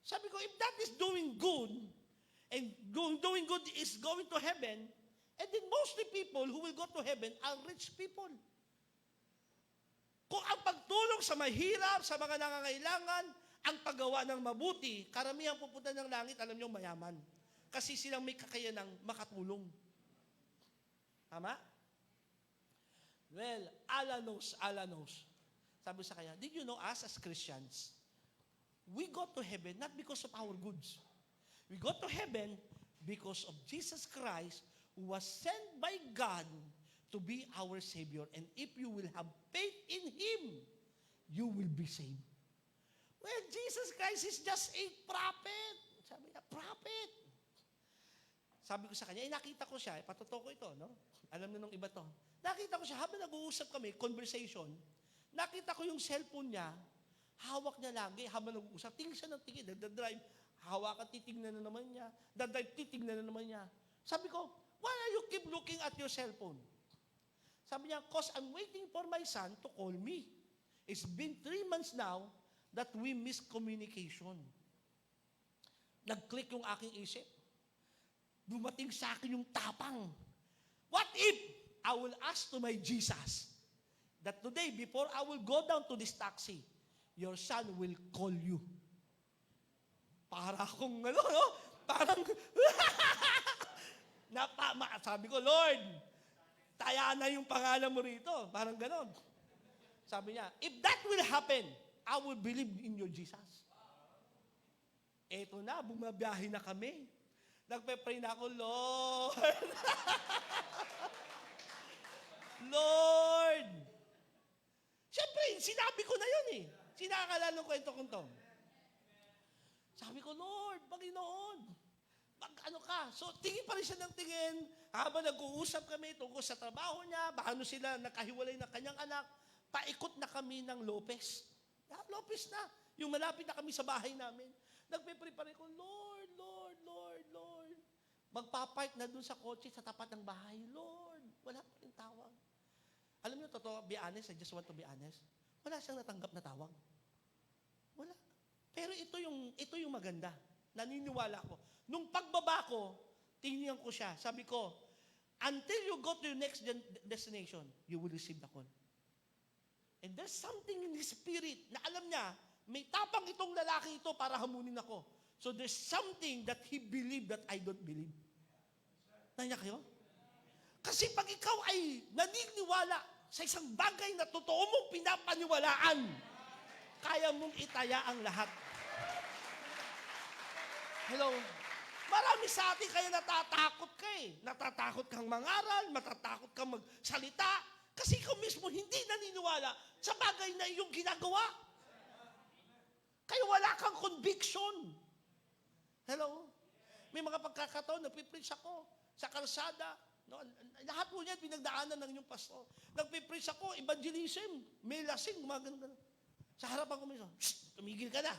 Sabi ko, if that is doing good, and doing good is going to heaven, and then mostly people who will go to heaven are rich people. Kung ang pagtulong sa mahirap, sa mga nangangailangan, ang paggawa ng mabuti, karamihan pupunta ng langit, alam niyo, mayaman. Kasi silang may kakayanang makatulong. Tama? Well, Allah knows, Allah knows. Sabi sa kanya, did you know us as Christians, we go to heaven not because of our goods. We go to heaven because of Jesus Christ who was sent by God to be our Savior. And if you will have faith in Him, you will be saved. Well, Jesus Christ is just a prophet. Sabi niya, prophet. Sabi ko sa kanya, nakita ko siya, patotoo ko ito, no? Alam na nung iba to. Nakita ko siya, habang nag-uusap kami, conversation, nakita ko yung cellphone niya, hawak niya lagi, habang nag-uusap, tingin siya ng tingin, nagdadrive, hawakan, titignan na naman niya, dadrive, titignan na naman niya. Sabi ko, why are you keep looking at your cellphone? Sabi niya, because I'm waiting for my son to call me. It's been 3 months now that we missed communication. Nag-click yung aking isip. Dumating sa akin yung tapang. What if I will ask to my Jesus that today, before I will go down to this taxi, your son will call you. Para akong, no? Parang, sabi ko, Lord, taya na yung pangalan mo rito. Parang ganon. Sabi niya, if that will happen, I will believe in your Jesus. Eto na, bumabiyahe na kami. Nagpe-pray na ako, Lord. Lord. Siyempre, sinabi ko na yun eh. Sinakalala ng kwento kong to. Sabi ko, Lord, Panginoon, ano ka? So, tingin pa rin siya ng tingin. Habang nag-uusap kami tungkol sa trabaho niya, paano sila nakahiwalay ng kanyang anak, paikot na kami ng Lopez. Lopez na. Yung malapit na kami sa bahay namin. Nagpe-prepare ko, Lord, Lord, Lord, Lord. Magpapark na dun sa kotse sa tapat ng bahay. Lord, wala pa rin tawag. Alam niyo, totoo, be honest, I just want to be honest. Wala siyang natanggap na tawag. Wala. Pero ito yung maganda. Naniniwala ko. Nung pagbaba ko, tingnan ko siya. Sabi ko, until you go to your next destination, you will receive the call. And there's something in his spirit na alam niya, may tapang itong lalaki ito para hamunin ako. So there's something that he believed that I don't believe. Nanya kayo? Kasi pag ikaw ay naniniwala sa isang bagay na totoo mong pinapaniwalaan, kaya mong itaya ang lahat. Hello? Marami sa atin kaya natatakot ka eh. Natatakot kang mangaral, matatakot kang magsalita, kasi ikaw mismo hindi naniniwala sa bagay na iyong ginagawa. Kaya wala kang conviction. Hello? May mga pagkakataon, nagpipreach ako sa kalsada. No? Lahat po niyan, pinagdaanan ng inyong pastor. Nagpipreach ako, evangelism, may lasing, gumaganda. Sa harapan ko minsan, tumigil ka na.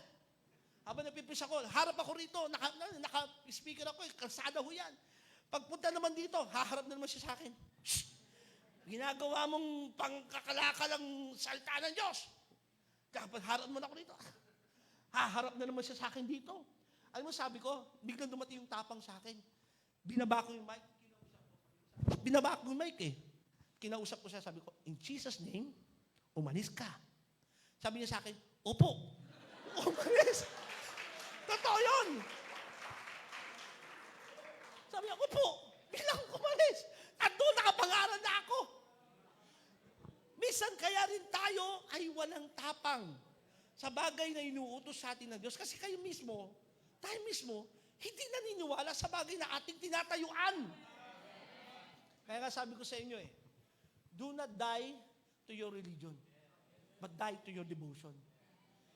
Habang nagpipreach ako, harap ako rito, naka-speaker ako, kalsada ho yan. Pagpunta naman dito, haharap na naman siya sa akin. Ginagawa mong pangkakalakalang salita ng Diyos. Dapat harap mo na ako dito. Haharap na naman siya sa akin dito. Alam mo, sabi ko, biglang dumating yung tapang sa akin. Binaba ko yung mic. Binaba ko yung mic eh. Kinausap ko siya, sabi ko, in Jesus' name, umalis ka. Sabi niya sa akin, opo. Umalis. Totoo yun. Sabi niya, opo. Bilang umalis. At doon nakapangaral na ako. Minsan kaya rin tayo ay walang tapang sa bagay na inuutos sa atin ng Diyos. Kasi tayo mismo, hindi naniniwala sa bagay na ating tinatayuan. Kaya nga sabi ko sa inyo do not die to your religion, but die to your devotion.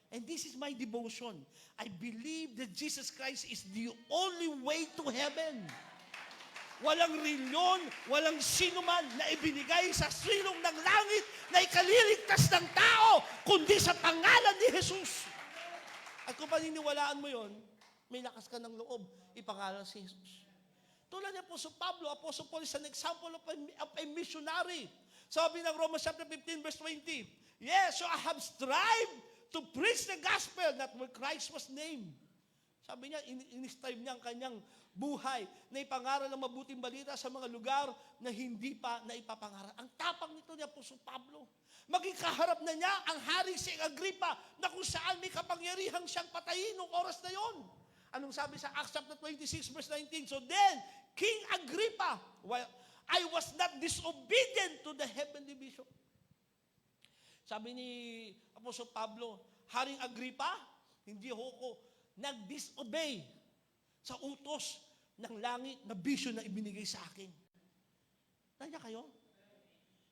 And this is my devotion. I believe that Jesus Christ is the only way to heaven. Walang reliyon, walang sinuman na ibinigay sa silong ng langit na ikaliligtas ng tao, kundi sa pangalan ni Jesus. At kung paniniwalaan mo yon, may lakas ka ng loob, ipangalan si Jesus. Tulad ni Apostle Pablo, Apostle Paul is an example of a missionary. Sabi ng Romans chapter 15, verse 20, yes, so I have strived to preach the gospel that where Christ was named. Sabi niya, in-strive niya ang kanyang buhay na ipangaral ng mabuting balita sa mga lugar na hindi pa naipapangaral. Ang tapang nito ni Apostol Pablo. Maging kaharap na niya ang hari si Agripa na kung saan may kapangyarihang siyang patayin noong oras na yon. Anong sabi sa Acts chapter 26 verse 19? So then, King Agrippa, while I was not disobedient to the heavenly vision. Sabi ni Apostol Pablo, Haring Agrippa, hindi ako nag-disobey sa utos ng langit na vision na ibinigay sa akin. Nanya kayo?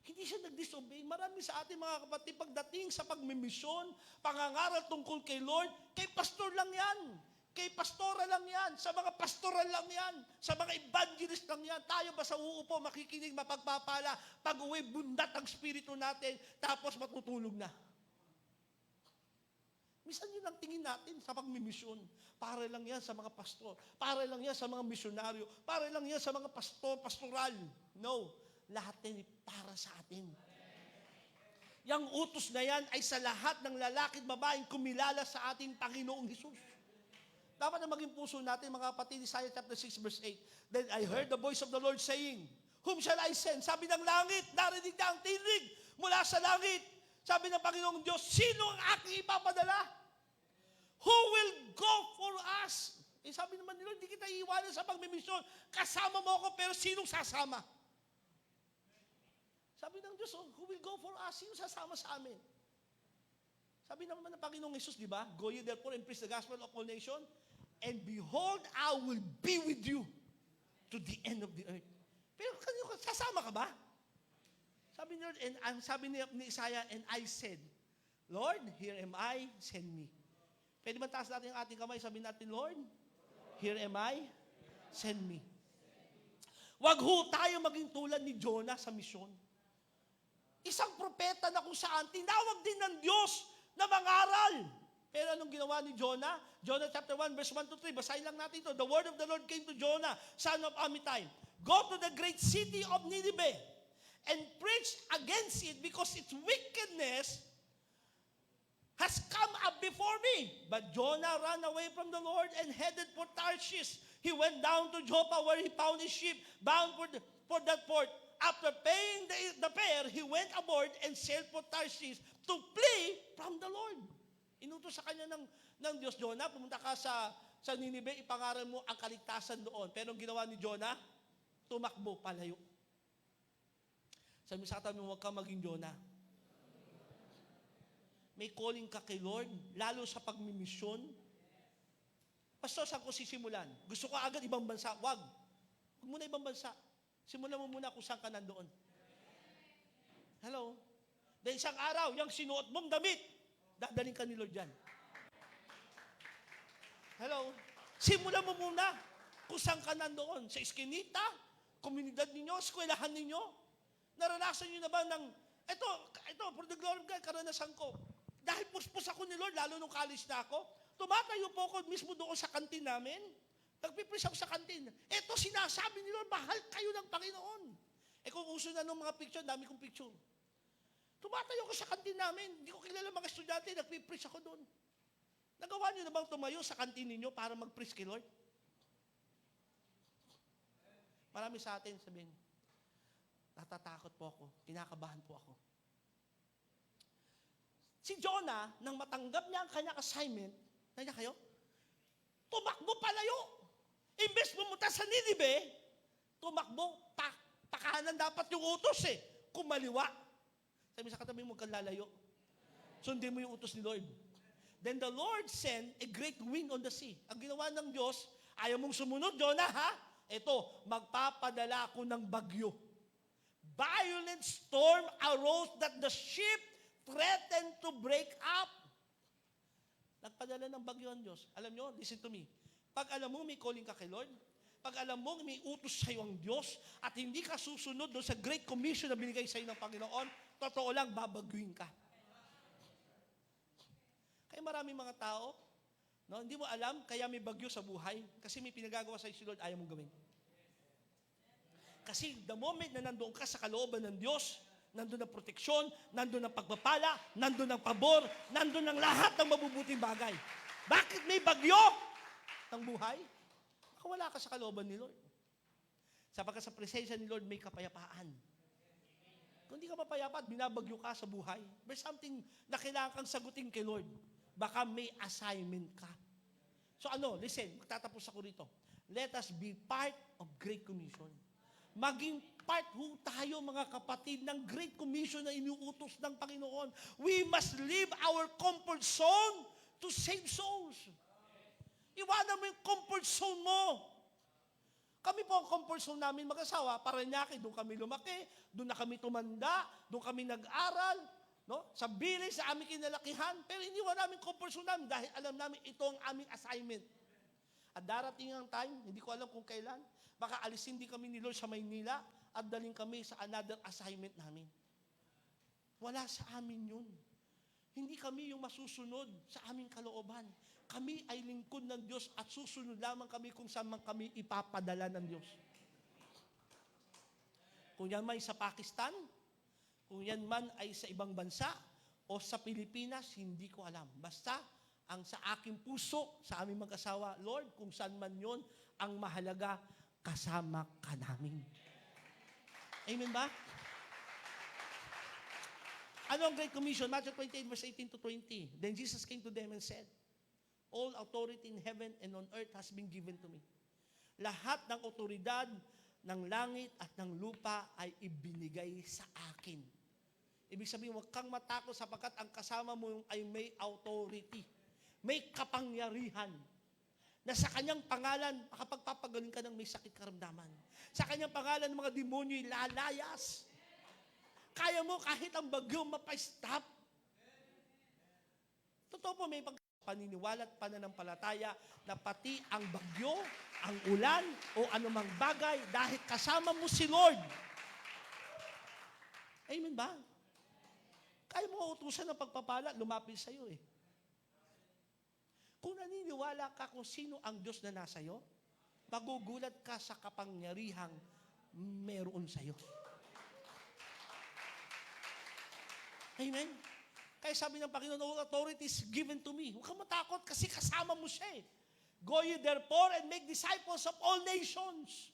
Hindi siya nag-disobey. Marami sa ating mga kapatid, pagdating sa pagmimisyon, pangangaral tungkol kay Lord, kay pastor lang yan. Kay pastora lang yan. Sa mga pastoral lang yan. Sa mga evangelist lang yan. Tayo ba sa uupo, makikinig, mapagpapala, pag-uwi, bundat ang spirito natin, tapos matutulog na. Minsan yun ang tingin natin sa pagmimisyon. Para lang yan sa mga pastor. Para lang yan sa mga misyonaryo. Para lang yan sa mga pastoral. No. Lahat yan para sa atin. Yang utos na yan ay sa lahat ng lalaki at babaeng kumilala sa ating Panginoong Hesus. Dapat na maging puso natin, mga kapatid, Isaiah chapter 6, verse 8. Then I heard the voice of the Lord saying, whom shall I send? Sabi ng langit, narinig na ang tinig mula sa langit. Sabi ng Panginoong Diyos, sino ang aking ipapadala? Who will go for us? Eh sabi naman nila, hindi kita iiwanan sa pagmimisyon. Kasama mo ako, pero sinong sasama? Sabi ng Diyos, who will go for us? Sino sasama sa amin? Sabi naman ng Panginoong Jesus, di ba? Go ye therefore and preach the gospel of all nations, and behold, I will be with you to the end of the earth. Pero sasama ka ba? Sabi ni Lord, and sabi ni Isaiah, and I said, Lord, here am I, send me. Pwede ba taas natin ang ating kamay, sabi natin, Lord, here am I, send me. Wag ho tayo maging tulad ni Jonah sa misyon. Isang propeta na kung saan, tinawag din ng Diyos na mangaral. Pero anong ginawa ni Jonah? Jonah chapter 1, verse 1 to 3, basahin lang natin ito. The word of the Lord came to Jonah, son of Amittai. Go to the great city of Nineveh and preach against it because its wickedness has come up before me. But Jonah ran away from the Lord and headed for Tarshish. He went down to Joppa where he found a ship bound for that port. After paying the fare, he went aboard and sailed for Tarshish to flee from the Lord. Inutos sa kanya ng Diyos, Jonah, pumunta ka sa Nineveh, ipangaral mo ang kaligtasan doon. Pero ang ginawa ni Jonah, tumakbo palayo. Sabi sa katabi mo, huwag ka maging Jonah. May calling ka kay Lord, lalo sa pagmimisyon. Pastor, saan ko sisimulan? Gusto ko agad ibang bansa? Wag muna ibang bansa. Simulan mo muna kung saan ka nandoon. Hello? Dahil isang araw, yung sinuot mong damit, dadaling ka ni Lord dyan. Hello? Simulan mo muna kung saan ka nandoon. Sa eskinita, komunidad ninyo, eskwelahan ninyo. Naranasan nyo na ba ng, ito, for the glory of God, karanasan ko. Dahil puspos ako ni Lord, lalo nung college na ako, tumatayo po ako mismo doon sa kantin namin. Nagpipris ako sa kantin. Ito sinasabi ni Lord, mahal kayo ng Panginoon. Kung uso na ng mga picture, dami kong picture. Tumatayo ako sa kantin namin. Hindi ko kilala mga estudyante, nagpipris ako doon. Nagawa niyo na bang tumayo sa kantin ninyo para mag-preach kay Lord? Marami sa atin sabihin, natatakot po ako, kinakabahan po ako. Si Jonah, nang matanggap niya ang kanyang assignment, nandiyan kayo? Tumakbo palayo. Imbes pumunta sa Nineveh, tumakbo, pakahanan dapat yung utos kumaliwa. Sabi sa katabi mo, kang lalayo. Sundin mo yung utos ni Lord. Then the Lord sent a great wind on the sea. Ang ginawa ng Diyos, ayaw mong sumunod, Jonah, ha? Ito, magpapadala ako ng bagyo. Violent storm arose that the ship threatened to break up. Nagpadala ng bagyo ang Diyos. Alam nyo, listen to me. Pag alam mo may calling ka kay Lord, pag alam mo may utos sa'yo ang Diyos, at hindi ka susunod doon sa Great Commission na binigay sa'yo ng Panginoon, totoo lang, babaguhin ka. Kaya maraming mga tao, no, hindi mo alam, kaya may bagyo sa buhay, kasi may pinagagawa sa'yo si Lord, ayaw mong gawin. Kasi the moment na nandoon ka sa kalooban ng Diyos, nandoon ang proteksyon, nandoon ang pagpapala, nandoon ang pabor, nandoon ang lahat ng mabubuting bagay. Bakit may bagyo ng buhay? Wala ka sa kalooban ni Lord. Sapagkat sa presensya ni Lord, may kapayapaan. Kung hindi ka mapayapa at binabagyo ka sa buhay, there's something na kailangan kang sagutin kay Lord. Baka may assignment ka. So listen, magtatapos ako rito. Let us be part of Great Commission. Maging part ho tayo, mga kapatid, ng Great Commission na inuutos ng Panginoon. We must leave our comfort zone to save souls. Iwanan mo yung comfort zone mo. Kami po ang comfort zone namin mag-asawa, Parañaque, doon kami lumaki, doon na kami tumanda, doon kami nag-aral, no? Sa bilis, sa aming kinalakihan, pero iniwan namin comfort zone namin dahil alam namin ito ang aming assignment. At darating ang time, hindi ko alam kung kailan, baka alisin din kami ni Lord sa Maynila at daling kami sa another assignment namin. Wala sa amin yun. Hindi kami yung masusunod sa aming kalooban. Kami ay lingkod ng Diyos at susunod lamang kami kung saan man kami ipapadala ng Diyos. Kung yan man ay sa Pakistan, kung yan man ay sa ibang bansa, o sa Pilipinas, hindi ko alam. Basta, ang sa aking puso, sa aming mag-asawa, Lord, kung saan man yon, ang mahalaga, kasama ka namin. Amen ba? Ano ang Great Commission? Matthew 28, verse 18 to 20. Then Jesus came to them and said, all authority in heaven and on earth has been given to me. Lahat ng otoridad ng langit at ng lupa ay ibinigay sa akin. Ibig sabihin, huwag kang matakot sapagkat ang kasama mo ay may authority, may kapangyarihan, na sa kanyang pangalan, makapagpapagaling ka ng may sakit karamdaman. Sa kanyang pangalan, mga demonyo'y lalayas. Kaya mo kahit ang bagyo mapa-stop. Totoo po, may paniniwala at pananampalataya na pati ang bagyo, ang ulan, o anumang bagay, dahil kasama mo si Lord. Amen ba? Kaya mo utusan ng pagpapala, lumapit sa iyo eh. Kung naniniwala ka kung sino ang Diyos na nasa iyo, magugulat ka sa kapangyarihang meron sa iyo. Amen? Kaya sabi ng Panginoon, all authority is given to me. Huwag kang matakot kasi kasama mo siya eh. Go ye therefore and make disciples of all nations.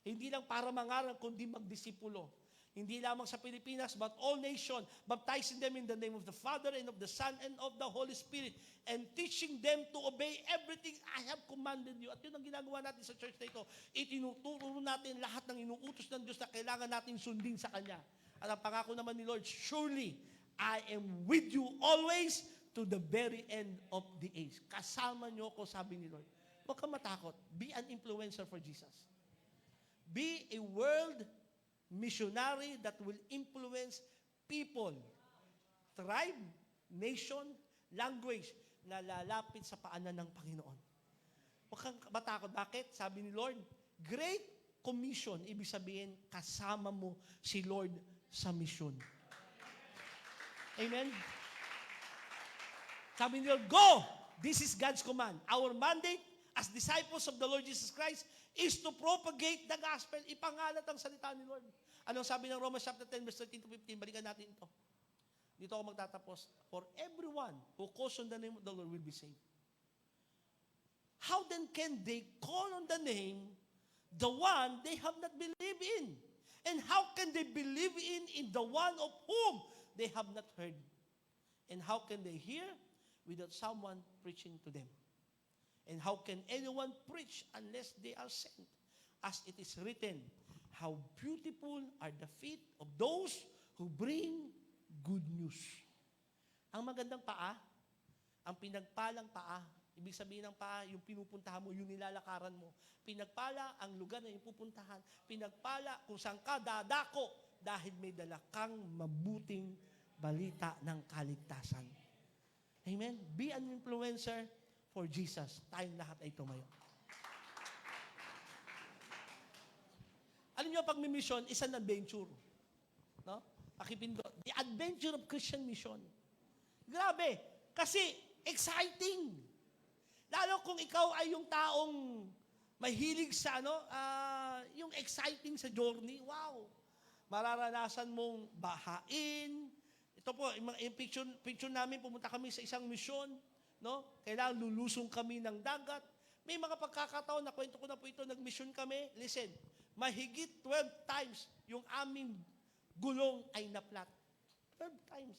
Hindi lang para mangaral, kundi magdisipulo. Hindi lamang sa Pilipinas, but all nations, baptizing them in the name of the Father and of the Son and of the Holy Spirit, and teaching them to obey everything I have commanded you. At yun ang ginagawa natin sa church na ito. Itinuturo natin lahat ng inuutos ng Diyos na kailangan natin sundin sa Kanya. At ang pangako naman ni Lord, surely, I am with you always to the very end of the age. Kasama niyo ko, sabi ni Lord. Huwag kang matakot. Be an influencer for Jesus. Be a world missionary that will influence people, tribe, nation, language na lalapit sa paanan ng Panginoon. Huwag kang matakot. Bakit? Sabi ni Lord, Great Commission, ibig sabihin, kasama mo si Lord sa mission. Amen? Sabi ni Lord, go! This is God's command. Our mandate as disciples of the Lord Jesus Christ is to propagate the gospel. Ipangalat ang salita ni Lord. Anong sabi ng Romans chapter 10, verse 13 to 15? Balikan natin ito. Dito ako magtatapos. For everyone who calls on the name of the Lord will be saved. How then can they call on the name, the one they have not believed in? And how can they believe in the one of whom they have not heard? And how can they hear without someone preaching to them? And how can anyone preach unless they are sent? As it is written, how beautiful are the feet of those who bring good news. Ang magandang paa, ang pinagpalang paa, ibig sabihin ng paa, yung pinupuntahan mo, yung nilalakaran mo. Pinagpala ang lugar na yung pupuntahan. Pinagpala kung saan ka dadako dahil may dala kang mabuting balita ng kaligtasan. Amen? Be an influencer for Jesus. Tayong lahat ay tumayo. Alam niyo, pag may mission, isang adventure. No? Pakipindot. The adventure of Christian mission. Grabe. Kasi exciting. Lalo kung ikaw ay yung taong mahilig sa yung exciting sa journey. Wow. Mararanasan mong bahain. Ito po, yung picture namin, pumunta kami sa isang mission. No? Kailangan lulusong kami ng dagat. May mga pagkakataon, nakwento ko na po ito, nag-mission kami. Listen, mahigit 12 times yung aming gulong ay naplat. 12 times.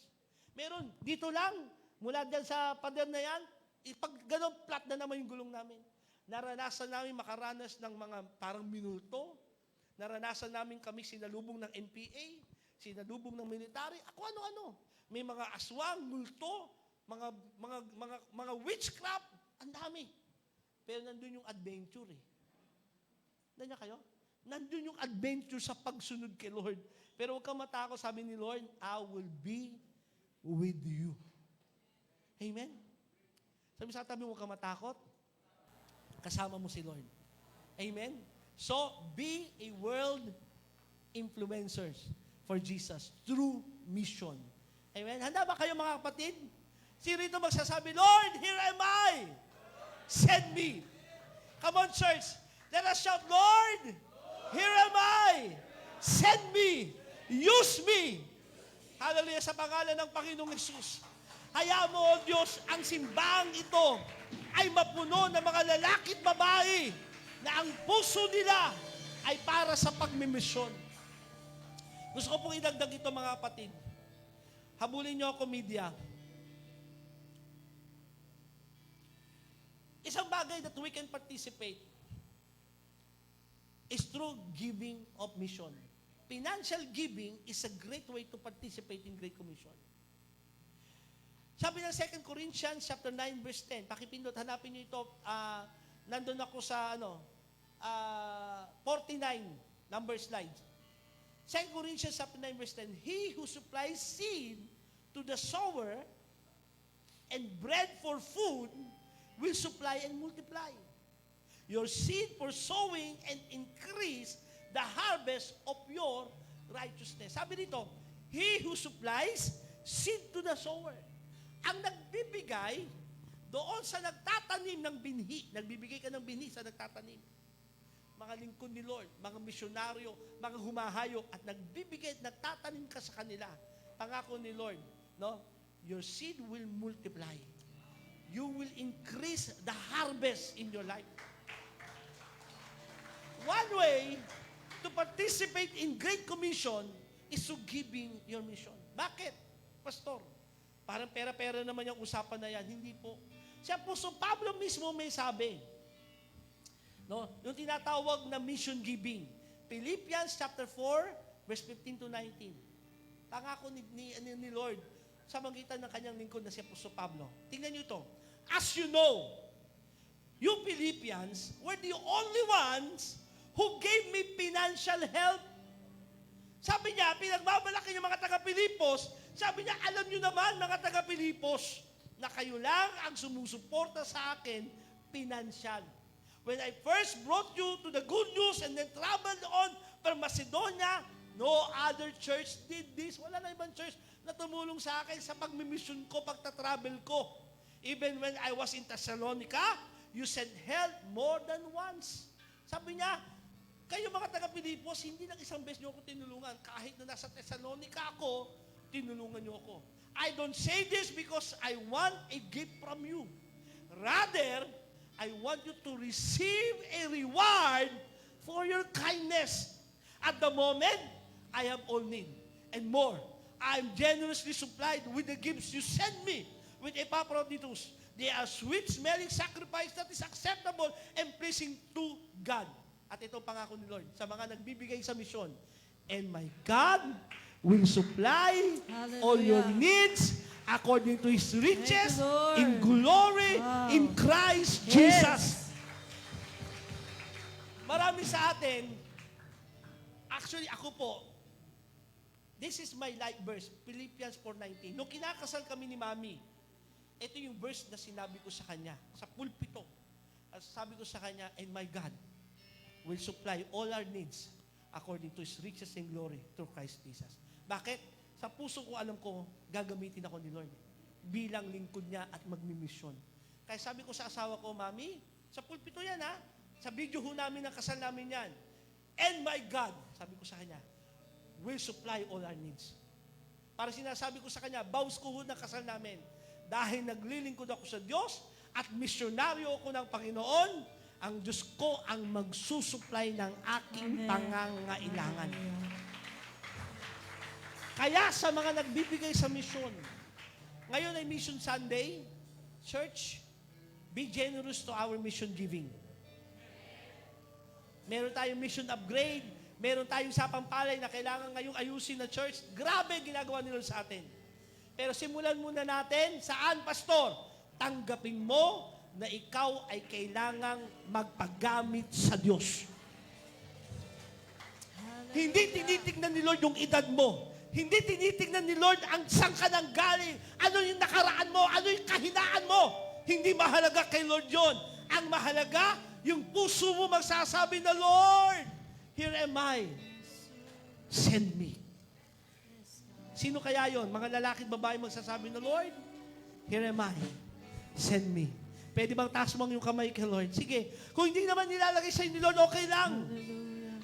Meron, dito lang, mula dyan sa pader na yan, pag ganun, flat na naman yung gulong namin. Naranasan namin makaranas ng mga parang minuto. Naranasan namin kami sinalubong ng NPA, sinalubong ng military, ako ano-ano. May mga aswang, multo, mga witchcraft, ang dami. Pero nandun yung adventure eh. Nandiyan kayo? Nandun yung adventure sa pagsunod kay Lord. Pero huwag kang matakot, sabi ni Lord, I will be with you. Amen? Sabi sa tabi, huwag kang matakot. Kasama mo si Lord. Amen? So, be a world influencers for Jesus through mission. Amen? Handa ba kayo mga kapatid? Si rito magsasabi, Lord, here am I. Send me. Come on, church. Let us shout, Lord, here am I. Send me. Use me. Hallelujah, sa pangalan ng Panginoong Hesus. Hayaan mo, O Diyos, ang simbahang ito ay mapuno ng mga lalaki at babae na ang puso nila ay para sa pagmimisyon. Gusto ko pong idagdag ito, mga kapatid. Habulin niyo ako, media. Isang bagay that we can participate is through giving of mission. Financial giving is a great way to participate in Great Commission. Sabi ng 2 Corinthians chapter 9 verse 10, pakipindot, hanapin niyo ito, nandun ako sa 49, number slide. 2 Corinthians chapter 9 verse 10, He who supplies seed to the sower and bread for food will supply and multiply your seed for sowing and increase the harvest of your righteousness. Sabi dito, He who supplies seed to the sower. Ang nagbibigay doon sa nagtatanim ng binhi, nagbibigay ka ng binhi sa nagtatanim. Mga lingkod ni Lord, mga misyonaryo, mga humahayo, at nagbibigay at nagtatanim ka sa kanila. Pangako ni Lord, no? Your seed will multiply. You will increase the harvest in your life. One way to participate in Great Commission is to giving your mission. Bakit, Pastor? Parang pera-pera naman yung usapan na yan. Hindi po. Si Apostol Pablo mismo may sabi, no? Yung tinatawag na mission giving. Philippians chapter 4, verse 15 to 19. Pangako ni Lord sa magitan ng kanyang lingkod na si Apostol Pablo. Tingnan niyo ito. As you know, you Philippians were the only ones who gave me financial help. Sabi niya, pinagmamalaki niya mga taga-Pilipos, sabi niya, alam niyo naman mga taga-Pilipos, na kayo lang ang sumusuporta sa akin financial. When I first brought you to the good news and then traveled on from Macedonia, no other church did this. Wala na ibang church na tumulong sa akin sa pagmimission ko, pagtatravel ko. Even when I was in Thessalonica, you sent help more than once. Sabi niya, kayo mga taga-Pilipos, hindi lang isang beses niyo ako tinulungan. Kahit na nasa Thessalonica ako, tinulungan niyo ako. I don't say this because I want a gift from you. Rather, I want you to receive a reward for your kindness. At the moment, I have all need and more. I am generously supplied with the gifts you send me with Epaphroditus. They are sweet-smelling sacrifice that is acceptable and pleasing to God. At ito pangako ni Lord sa mga nagbibigay sa misyon. And my God will supply all your needs according to His riches
Lord.
in glory in Christ Jesus. Marami sa atin, actually ako po, this is my life verse, Philippians 4:19. Nung kinakasal kami ni Mami, ito yung verse na sinabi ko sa kanya, sa pulpito. Sabi ko sa kanya, and my God will supply all our needs according to His riches and glory through Christ Jesus. Bakit? Sa puso ko alam ko, gagamitin ako ni Lord bilang lingkod niya at magmimisyon. Kaya sabi ko sa asawa ko, Mami, sa pulpito yan ha, sa video ho namin ng kasal namin yan. And my God, sabi ko sa kanya, will supply all our needs. Para sinasabi ko sa kanya, vows ko ho ng kasal namin. Dahil naglilingkod ako sa Diyos at misyonaryo ako ng Panginoon, ang Diyos ko ang magsusupply ng aking pangangailangan. Kaya sa mga nagbibigay sa misyon, ngayon ay Mission Sunday, Church, be generous to our mission giving. Meron tayong mission upgrade, meron tayong sapang palay na kailangan ngayong ayusin na church. Grabe ginagawa nila sa atin. Pero simulan muna natin, saan, Pastor? Tanggapin mo na ikaw ay kailangang magpagamit sa Diyos. Hindi tinitignan ni Lord yung edad mo. Hindi tinitignan ni Lord ang saan ka nang galing. Ano yung nakaraan mo? Ano yung kahinaan mo? Hindi mahalaga kay Lord yon. Ang mahalaga, yung puso mo magsasabi na, Lord, here am I. Send me. Sino kaya yon? Mga lalaki at babae magsasabi na, Lord, here am I. Send me. Pwede bang taas mo yung kamay kay Lord? Sige. Kung hindi naman nilalagay sa'yo ni Lord, okay lang.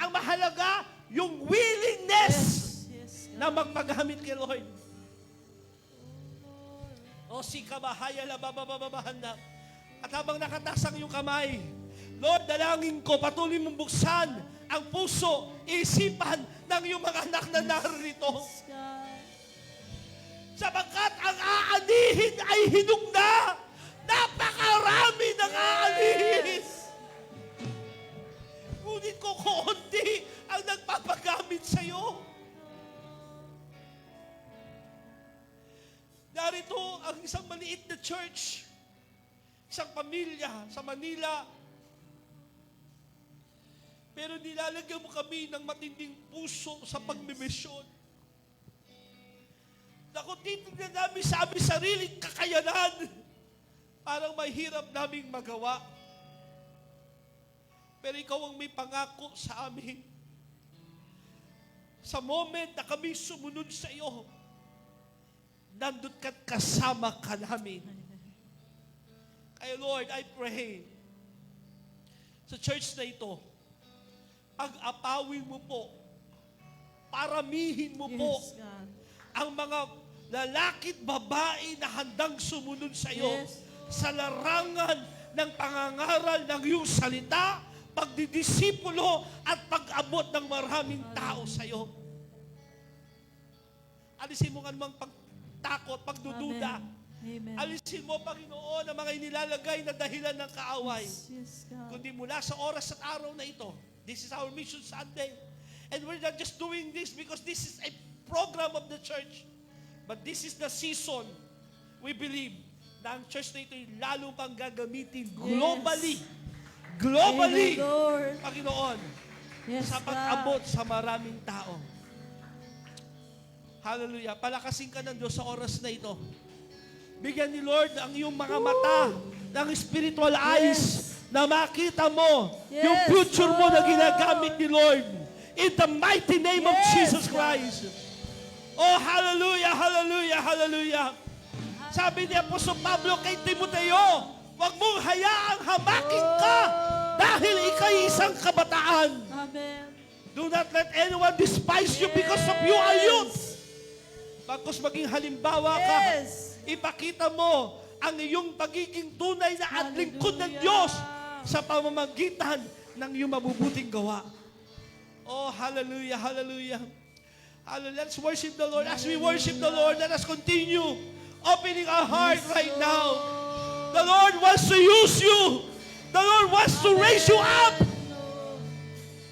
Ang mahalaga, yung willingness na magpagamit kay Lord. O si kabahaya la babababahanda. At habang nakataas ang iyong kamay, Lord, dalangin ko, patuloy mong buksan ang puso, isipan ng iyong mga anak na narito. Sapagkat ang aanihin ay hinog na. Napakarami ng aanihin. Ngunit kukunti ang nagpapagamit sa'yo. Narito ang isang maliit na church, isang pamilya sa Manila. Pero nilalagyan mo kami ng matinding puso sa pagmimisyon. Na kung titignan namin sa aming sariling kakayanan, parang mahirap naming magawa. Pero ikaw ang may pangako sa amin. Sa moment na kami sumunod sa iyo, nandun ka't kasama ka namin. Kaya Lord, I pray, sa church na ito, pag-apawin mo po, paramihin mo po,
Yes, God.
ang mga lalaki at babae na handang sumunod sa iyo
Yes.
sa larangan ng pangangaral ng iyong salita, pagdidisipulo at pag-abot ng maraming tao sa iyo. Alisin mo nga namang pagtakot, pagdududa.
Amen.
Alisin mo, Panginoon, ang mga inilalagay na dahilan ng kaaway.
Yes, God.
Kundi mula sa oras at araw na ito, this is our Mission Sunday. And we're not just doing this because this is a program of the church. But this is the season, we believe, na ang church na ito ay lalo pang gagamitin globally. Globally,
Amen, Lord.
Panginoon,
Yes,
sa
God.
pag-abot sa maraming tao. Hallelujah. Palakasin ka ng Diyos sa oras na ito. Bigyan ni Lord ang iyong mga mata ng spiritual eyes na makita mo
Yes,
yung future mo na
Lord.
ginagamit ni Lord. In the mighty name of
Yes,
Jesus
God.
Christ. Oh, hallelujah, hallelujah, hallelujah. Sabi ni Apostol Pablo kay Timoteo, huwag mong hayaang hamakin ka dahil ikay isang kabataan.
Amen.
Do not let anyone despise you because of you are youth. Bagkus maging halimbawa ka,
Yes.
ipakita mo ang iyong pagiging tunay na at lingkod ng
Hallelujah.
Diyos sa pamamagitan ng iyong mabubuting gawa. Oh, hallelujah, hallelujah. Hallelujah. Let's worship the Lord. As we worship the Lord, let us continue opening our heart right now. The Lord wants to use you. The Lord wants to raise you up.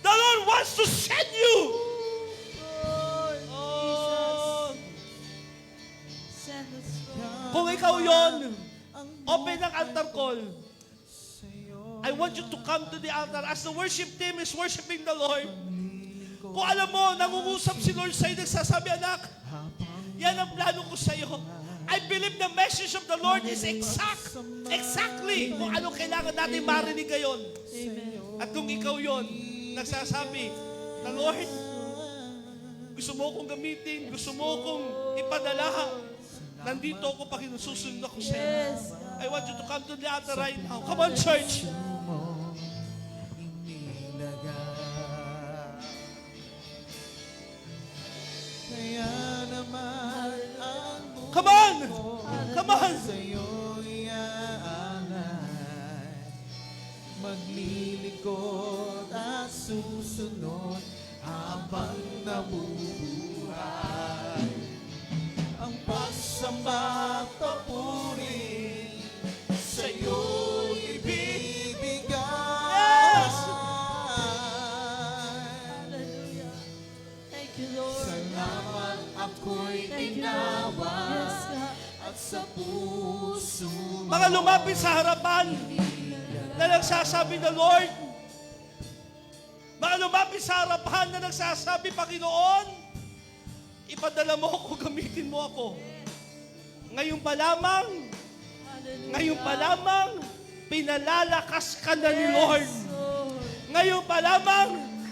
The Lord wants to send you.
Lord,
Oh,
Jesus. Send us, Lord.
kung ikaw yon, open ang altar call. I want you to come to the altar as the worship team is worshiping the Lord. Kung alam mo, nangungusap si Lord sa'yo, nagsasabi, anak, yan ang plano ko sa'yo. I believe the message of the Lord is exactly kung ano kailangan natin marinig ngayon.
Amen.
At kung ikaw yon, nagsasabi, na Lord, gusto mo kong gamitin, gusto mo kong ipadala, nandito ako, Panginoon, susunod ako sa'yo.
Yes.
I want you to come to the altar right now. Come on, church.
Kaya naman ang
Come on! Come on!
sa'yo'y aanay, maglilingkod at susunod habang nabubuhay. Ang pagsamba at papuri sa'yo'y ibibigay.
Yes!
Hallelujah. Thank you, Lord.
Salamat ako'y
Thank you, Lord.
tinawa
Yes, God.
at sa puso
Mga lumapit sa harapan na nagsasabi na Lord, mga lumapit sa harapan na nagsasabi, Panginoon, ipadala mo ako, gamitin mo ako. Ngayon pa lamang,
Hallelujah.
ngayon pa lamang, pinalalakas ka na ni Lord.
Yes, Lord.
Ngayon pa lamang,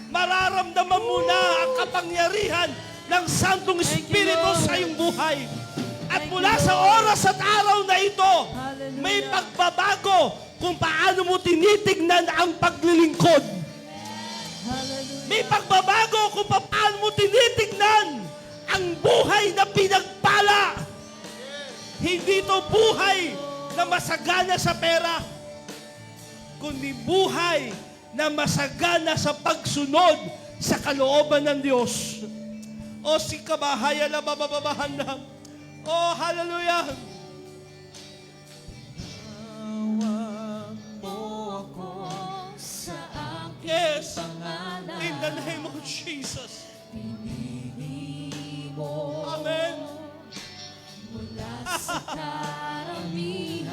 mararamdaman mo na ang kapangyarihan ng Santong
Thank you,
Espiritu
Lord.
sa iyong buhay. At
Thank
mula
you,
sa
Lord.
oras at araw na ito,
Hallelujah.
may pagbabago kung paano mo tinitignan ang paglilingkod.
Hallelujah.
May pagbabago kung paano mo tinitignan ang buhay na pinagpala. Hindi ito buhay na masagana sa pera, kundi buhay na masagana sa pagsunod sa kalooban ng Diyos. O si kabahayan na mabababahan na. Oh, hallelujah!
Tawag mo ako sa aking
Yes!
pangalan.
In the name of Jesus.
Pinili mo
Amen.
mula sa karamihan.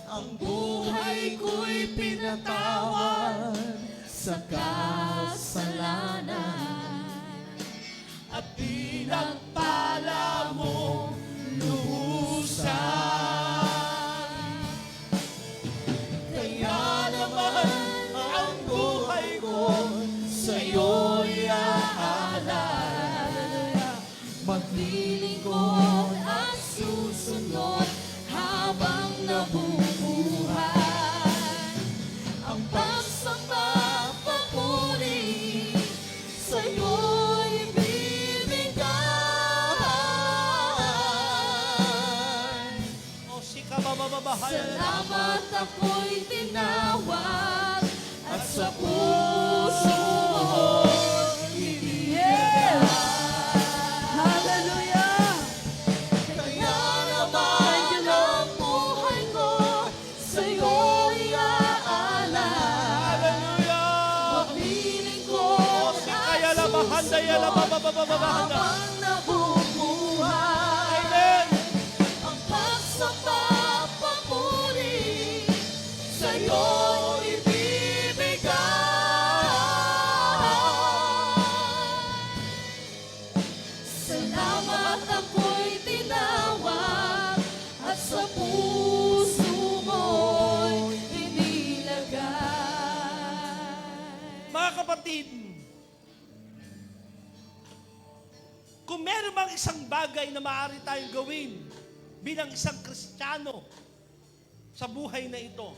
Ang buhay ko'y pinatawad sa kasalanan. At pinagpala mo luhusan. Kaya naman ang buhay ko sa'yo'y aalay. Maglilingkod at susunod habang nabubuhay. Ang pagsamba, papuri sa'yo'y bibigay.
Oh, sika bababahay.
Salamat ako'y tinawag at sa puso mo'y ibinigay.
Hallelujah!
Kaya naman ang buhay ko sa'yo'y aalay.
Hallelujah!
Maglilingkod
Oh, sikaya labahanda, yala bababababahanda.
habang nabubuhay.
Amen!
Ang pagsamba, papuri sa'yo'y ibibigay. Salamat ako'y tinawag at sa puso mo'y inilagay.
Mga kapatid, kung meron mang isang bagay na maaari tayong gawin bilang isang Kristiyano sa buhay na ito,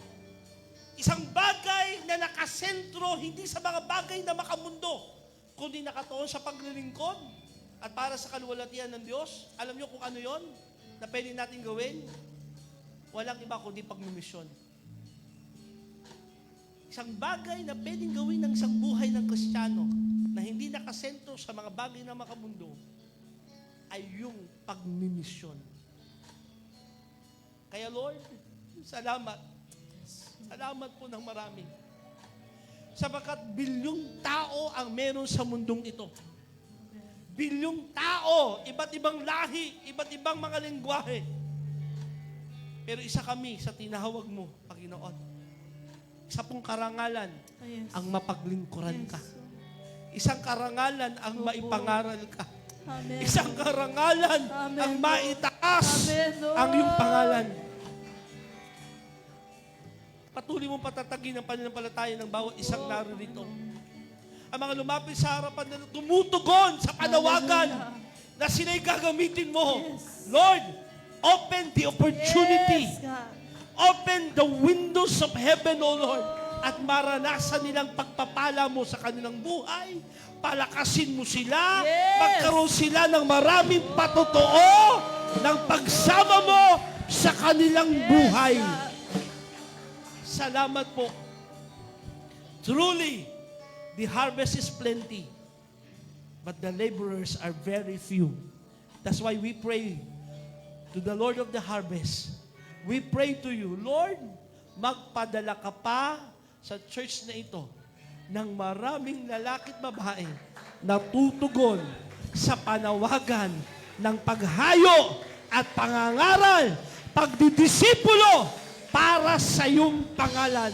isang bagay na nakasentro hindi sa mga bagay na makamundo, kundi nakatuon sa paglilingkod at para sa kaluwalhatian ng Diyos. Alam niyo kung ano yon na pwede natin gawin? Walang iba kundi pagmimisyon. Isang bagay na pwedeng gawin ng isang buhay ng Kristiyano na hindi nakasentro sa mga bagay na makamundo ay yung pagmimisyon. Kaya Lord, salamat. Salamat po ng marami. Sapagkat bilyong tao ang meron sa mundong ito. Bilyong tao, iba't ibang lahi, iba't ibang mga lengguwahe. Pero isa kami sa tinahawag mo, Panginoon. Isa pong karangalan
Yes.
ang mapaglingkuran ka.
Yes.
Isang karangalan ang
Opo.
maipangaral ka.
Amen.
Isang karangalan
Amen,
ang
Lord.
maitaas
Amen, Lord.
ang iyong pangalan. Patuloy mong patatagin ang pananampalataya ng bawat isang narito. Ang mga lumapit sa harapan na tumutugon sa panawagan
Hallelujah.
na sila'y gagamitin mo.
Yes.
Lord, open the opportunity.
Yes, God.
Open the windows of heaven, O Lord, at maranasan nilang pagpapala mo sa kanilang buhay. Palakasin mo sila.
Yes.
Magkaroon sila ng maraming patotoo ng pagsama mo sa kanilang buhay.
God.
Salamat po. Truly, the harvest is plenty, but the laborers are very few. That's why we pray to the Lord of the harvest. We pray to you, Lord, magpadala ka pa sa church na ito ng maraming lalaki at babae na tutugon sa panawagan ng paghayo at pangangaral, pagdidisipulo para sa iyong pangalan.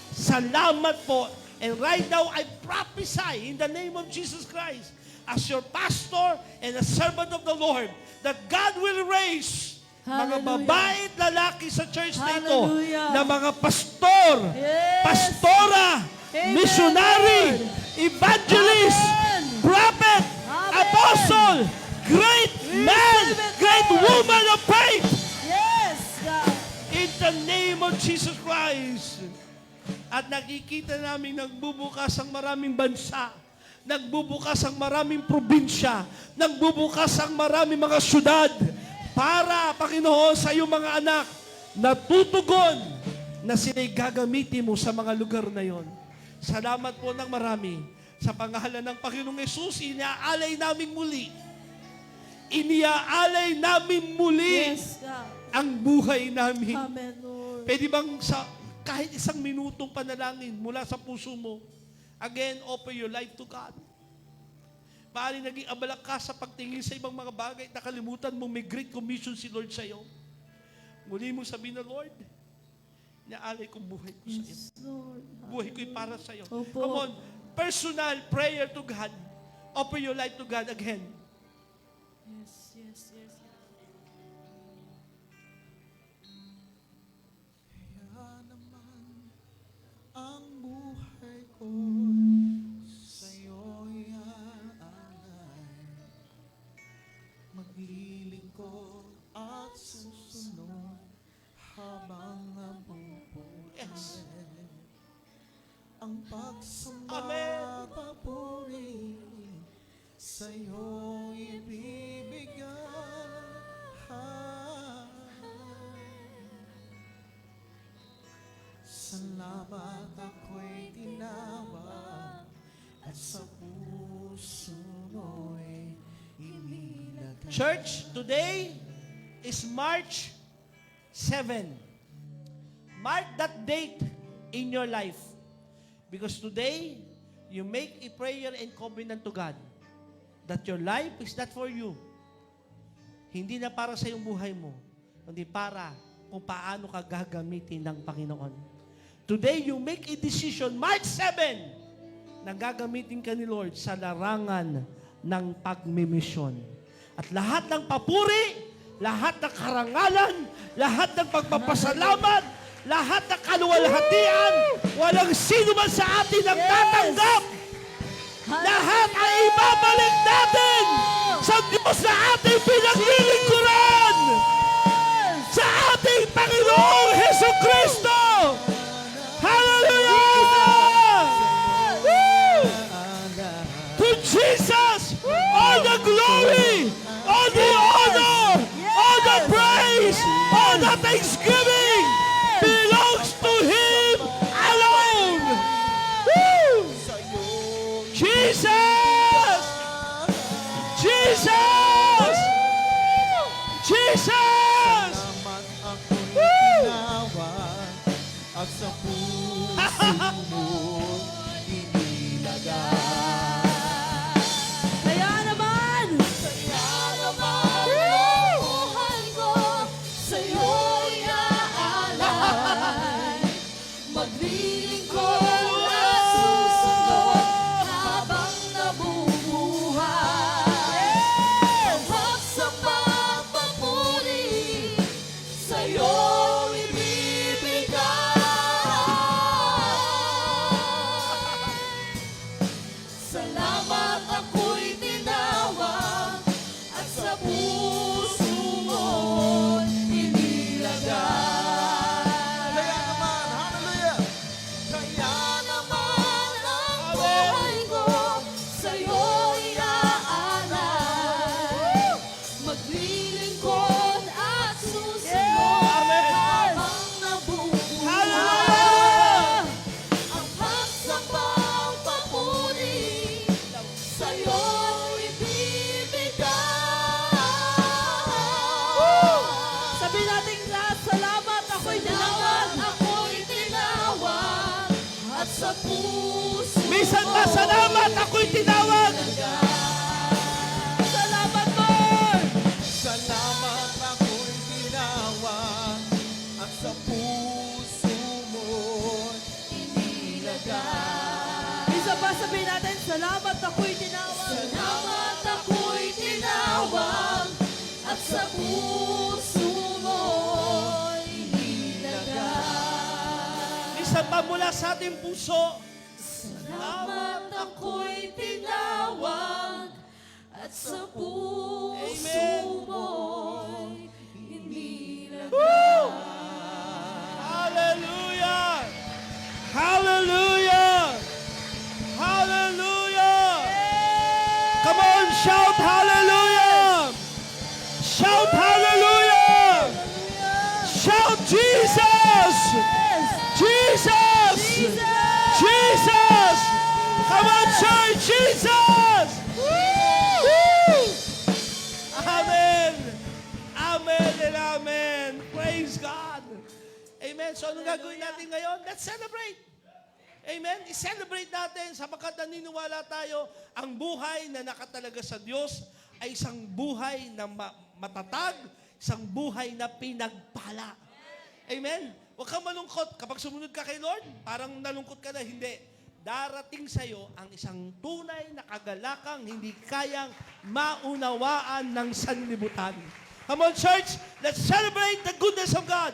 Salamat po. And right now, I prophesy in the name of Jesus Christ as your pastor and a servant of the Lord that God will raise mga
Hallelujah.
babae at lalaki sa church na ito
Hallelujah.
na mga pastor,
Yes.
pastora,
Amen,
missionary,
Lord.
evangelist,
Amen.
prophet,
Amen.
apostle, great man,
Receive it,
great
Lord.
woman of faith.
Yes, God.
In the name of Jesus Christ. At nakikita namin nagbubukas ang maraming bansa, nagbubukas ang maraming probinsya, nagbubukas ang maraming mga syudad para, Panginoon, sa iyong mga anak na tutugon na sila'y gagamitin mo sa mga lugar na yon. Salamat po ng marami. Sa pangalan ng Panginoong Yesus, inaalay namin muli iniaalay namin muli
Yes, God.
ang buhay namin.
Amen, Lord.
Pwede bang sa kahit isang minutong panalangin mula sa puso mo, again, offer your life to God. Maaaring naging abala ka sa pagtingin sa ibang mga bagay, nakalimutan mo may great commission si Lord sa iyo. Muli mo sabihin na, Lord, inaalay kong buhay ko sa iyo.
Yes, Lord.
Buhay ko'y para sa iyo.
Opo.
Come on, personal prayer to God. Offer your life to God again.
Yes, yes, yes.
Kaya naman ang buhay ko sa'yo'y aalay. Maglilingkod at susunod habang nabubuhay.
Yes.
Ang pagsamba
Amen.
papuri sa'yo'y ibibigay. Salamat ako'y tinawag at sa puso mo'y inilagay.
Church, today is March 7. Mark that date in your life. Because today, you make a prayer and covenant to God that your life is not for you. Hindi na para sa iyong buhay mo, kundi para kung paano ka gagamitin ng Panginoon. Today, you make a decision, March 7, na gagamitin ka ni Lord sa larangan ng pagmimisyon. At lahat ng papuri, lahat ng karangalan, lahat ng pagpapasalamat, lahat ng kaluwalhatian, walang sino man sa atin ang tatanggap. Lahat ay ibabalik natin sa Diyos na ating pinaglilingkuran, sa ating Panginoong Hesukristo. Hallelujah! Woo! To Jesus, all the glory, all the honor, all the praise, all the thanksgiving belongs to Him alone. Woo! Jesus! Jesus! Jesus!
Salamat ako'y tinawag at sa puso mo'y inilagay.
Kaya naman!
Kaya naman ang buhay ko sa'yo'y aalay. Maglilingkod at susunod habang nabubuhay. Ang pagsamba papuri sa'yo ibibigay. Salamat ako'y tinawag at sa puso mo'y inilagay.
Kaya naman, hallelujah!
Kaya naman ang buhay ko sa'yo'y aalay. Maglilingkod at susunod
Amen.
habang nabubuhay.
Hallelujah!
Ang pagsambang papuri sa'yo ibibigay.
Sabi natin lahat, salamat ako'y
Salamat
tinawag.
ako'y tinawag at sa puso
Minsan pa, salamat ako'y tinawag.
Salamat, Lord!
Salamat ako'y tinawag at sa puso mo'y inilagay.
Isa pa sabihin natin, salamat ako'y tinawag.
Salamat ako'y tinawag at sa puso mo'y inilagay.
Minsan pa mula sa ating puso,
Salamat ako'y tinawag at sa puso
Amen.
mo'y inilagay.
hallelujah! Hallelujah! Hallelujah! Come on, shout hallelujah! Shout hallelujah! Shout Jesus! Jesus! Jesus! Come on, church! Jesus! Woo! Amen! Amen. So, anong gagawin natin ngayon? Let's celebrate. Amen? I-celebrate natin sapagkat naniniwala tayo ang buhay na nakatalaga sa Diyos ay isang buhay na matatag, isang buhay na pinagpala. Amen? Huwag kang malungkot. Kapag sumunod ka kay Lord, parang nalungkot ka na. Hindi. Darating sa'yo ang isang tunay na kagalakang hindi kayang maunawaan ng sanlibutan. Come on, church! Let's celebrate the goodness of God!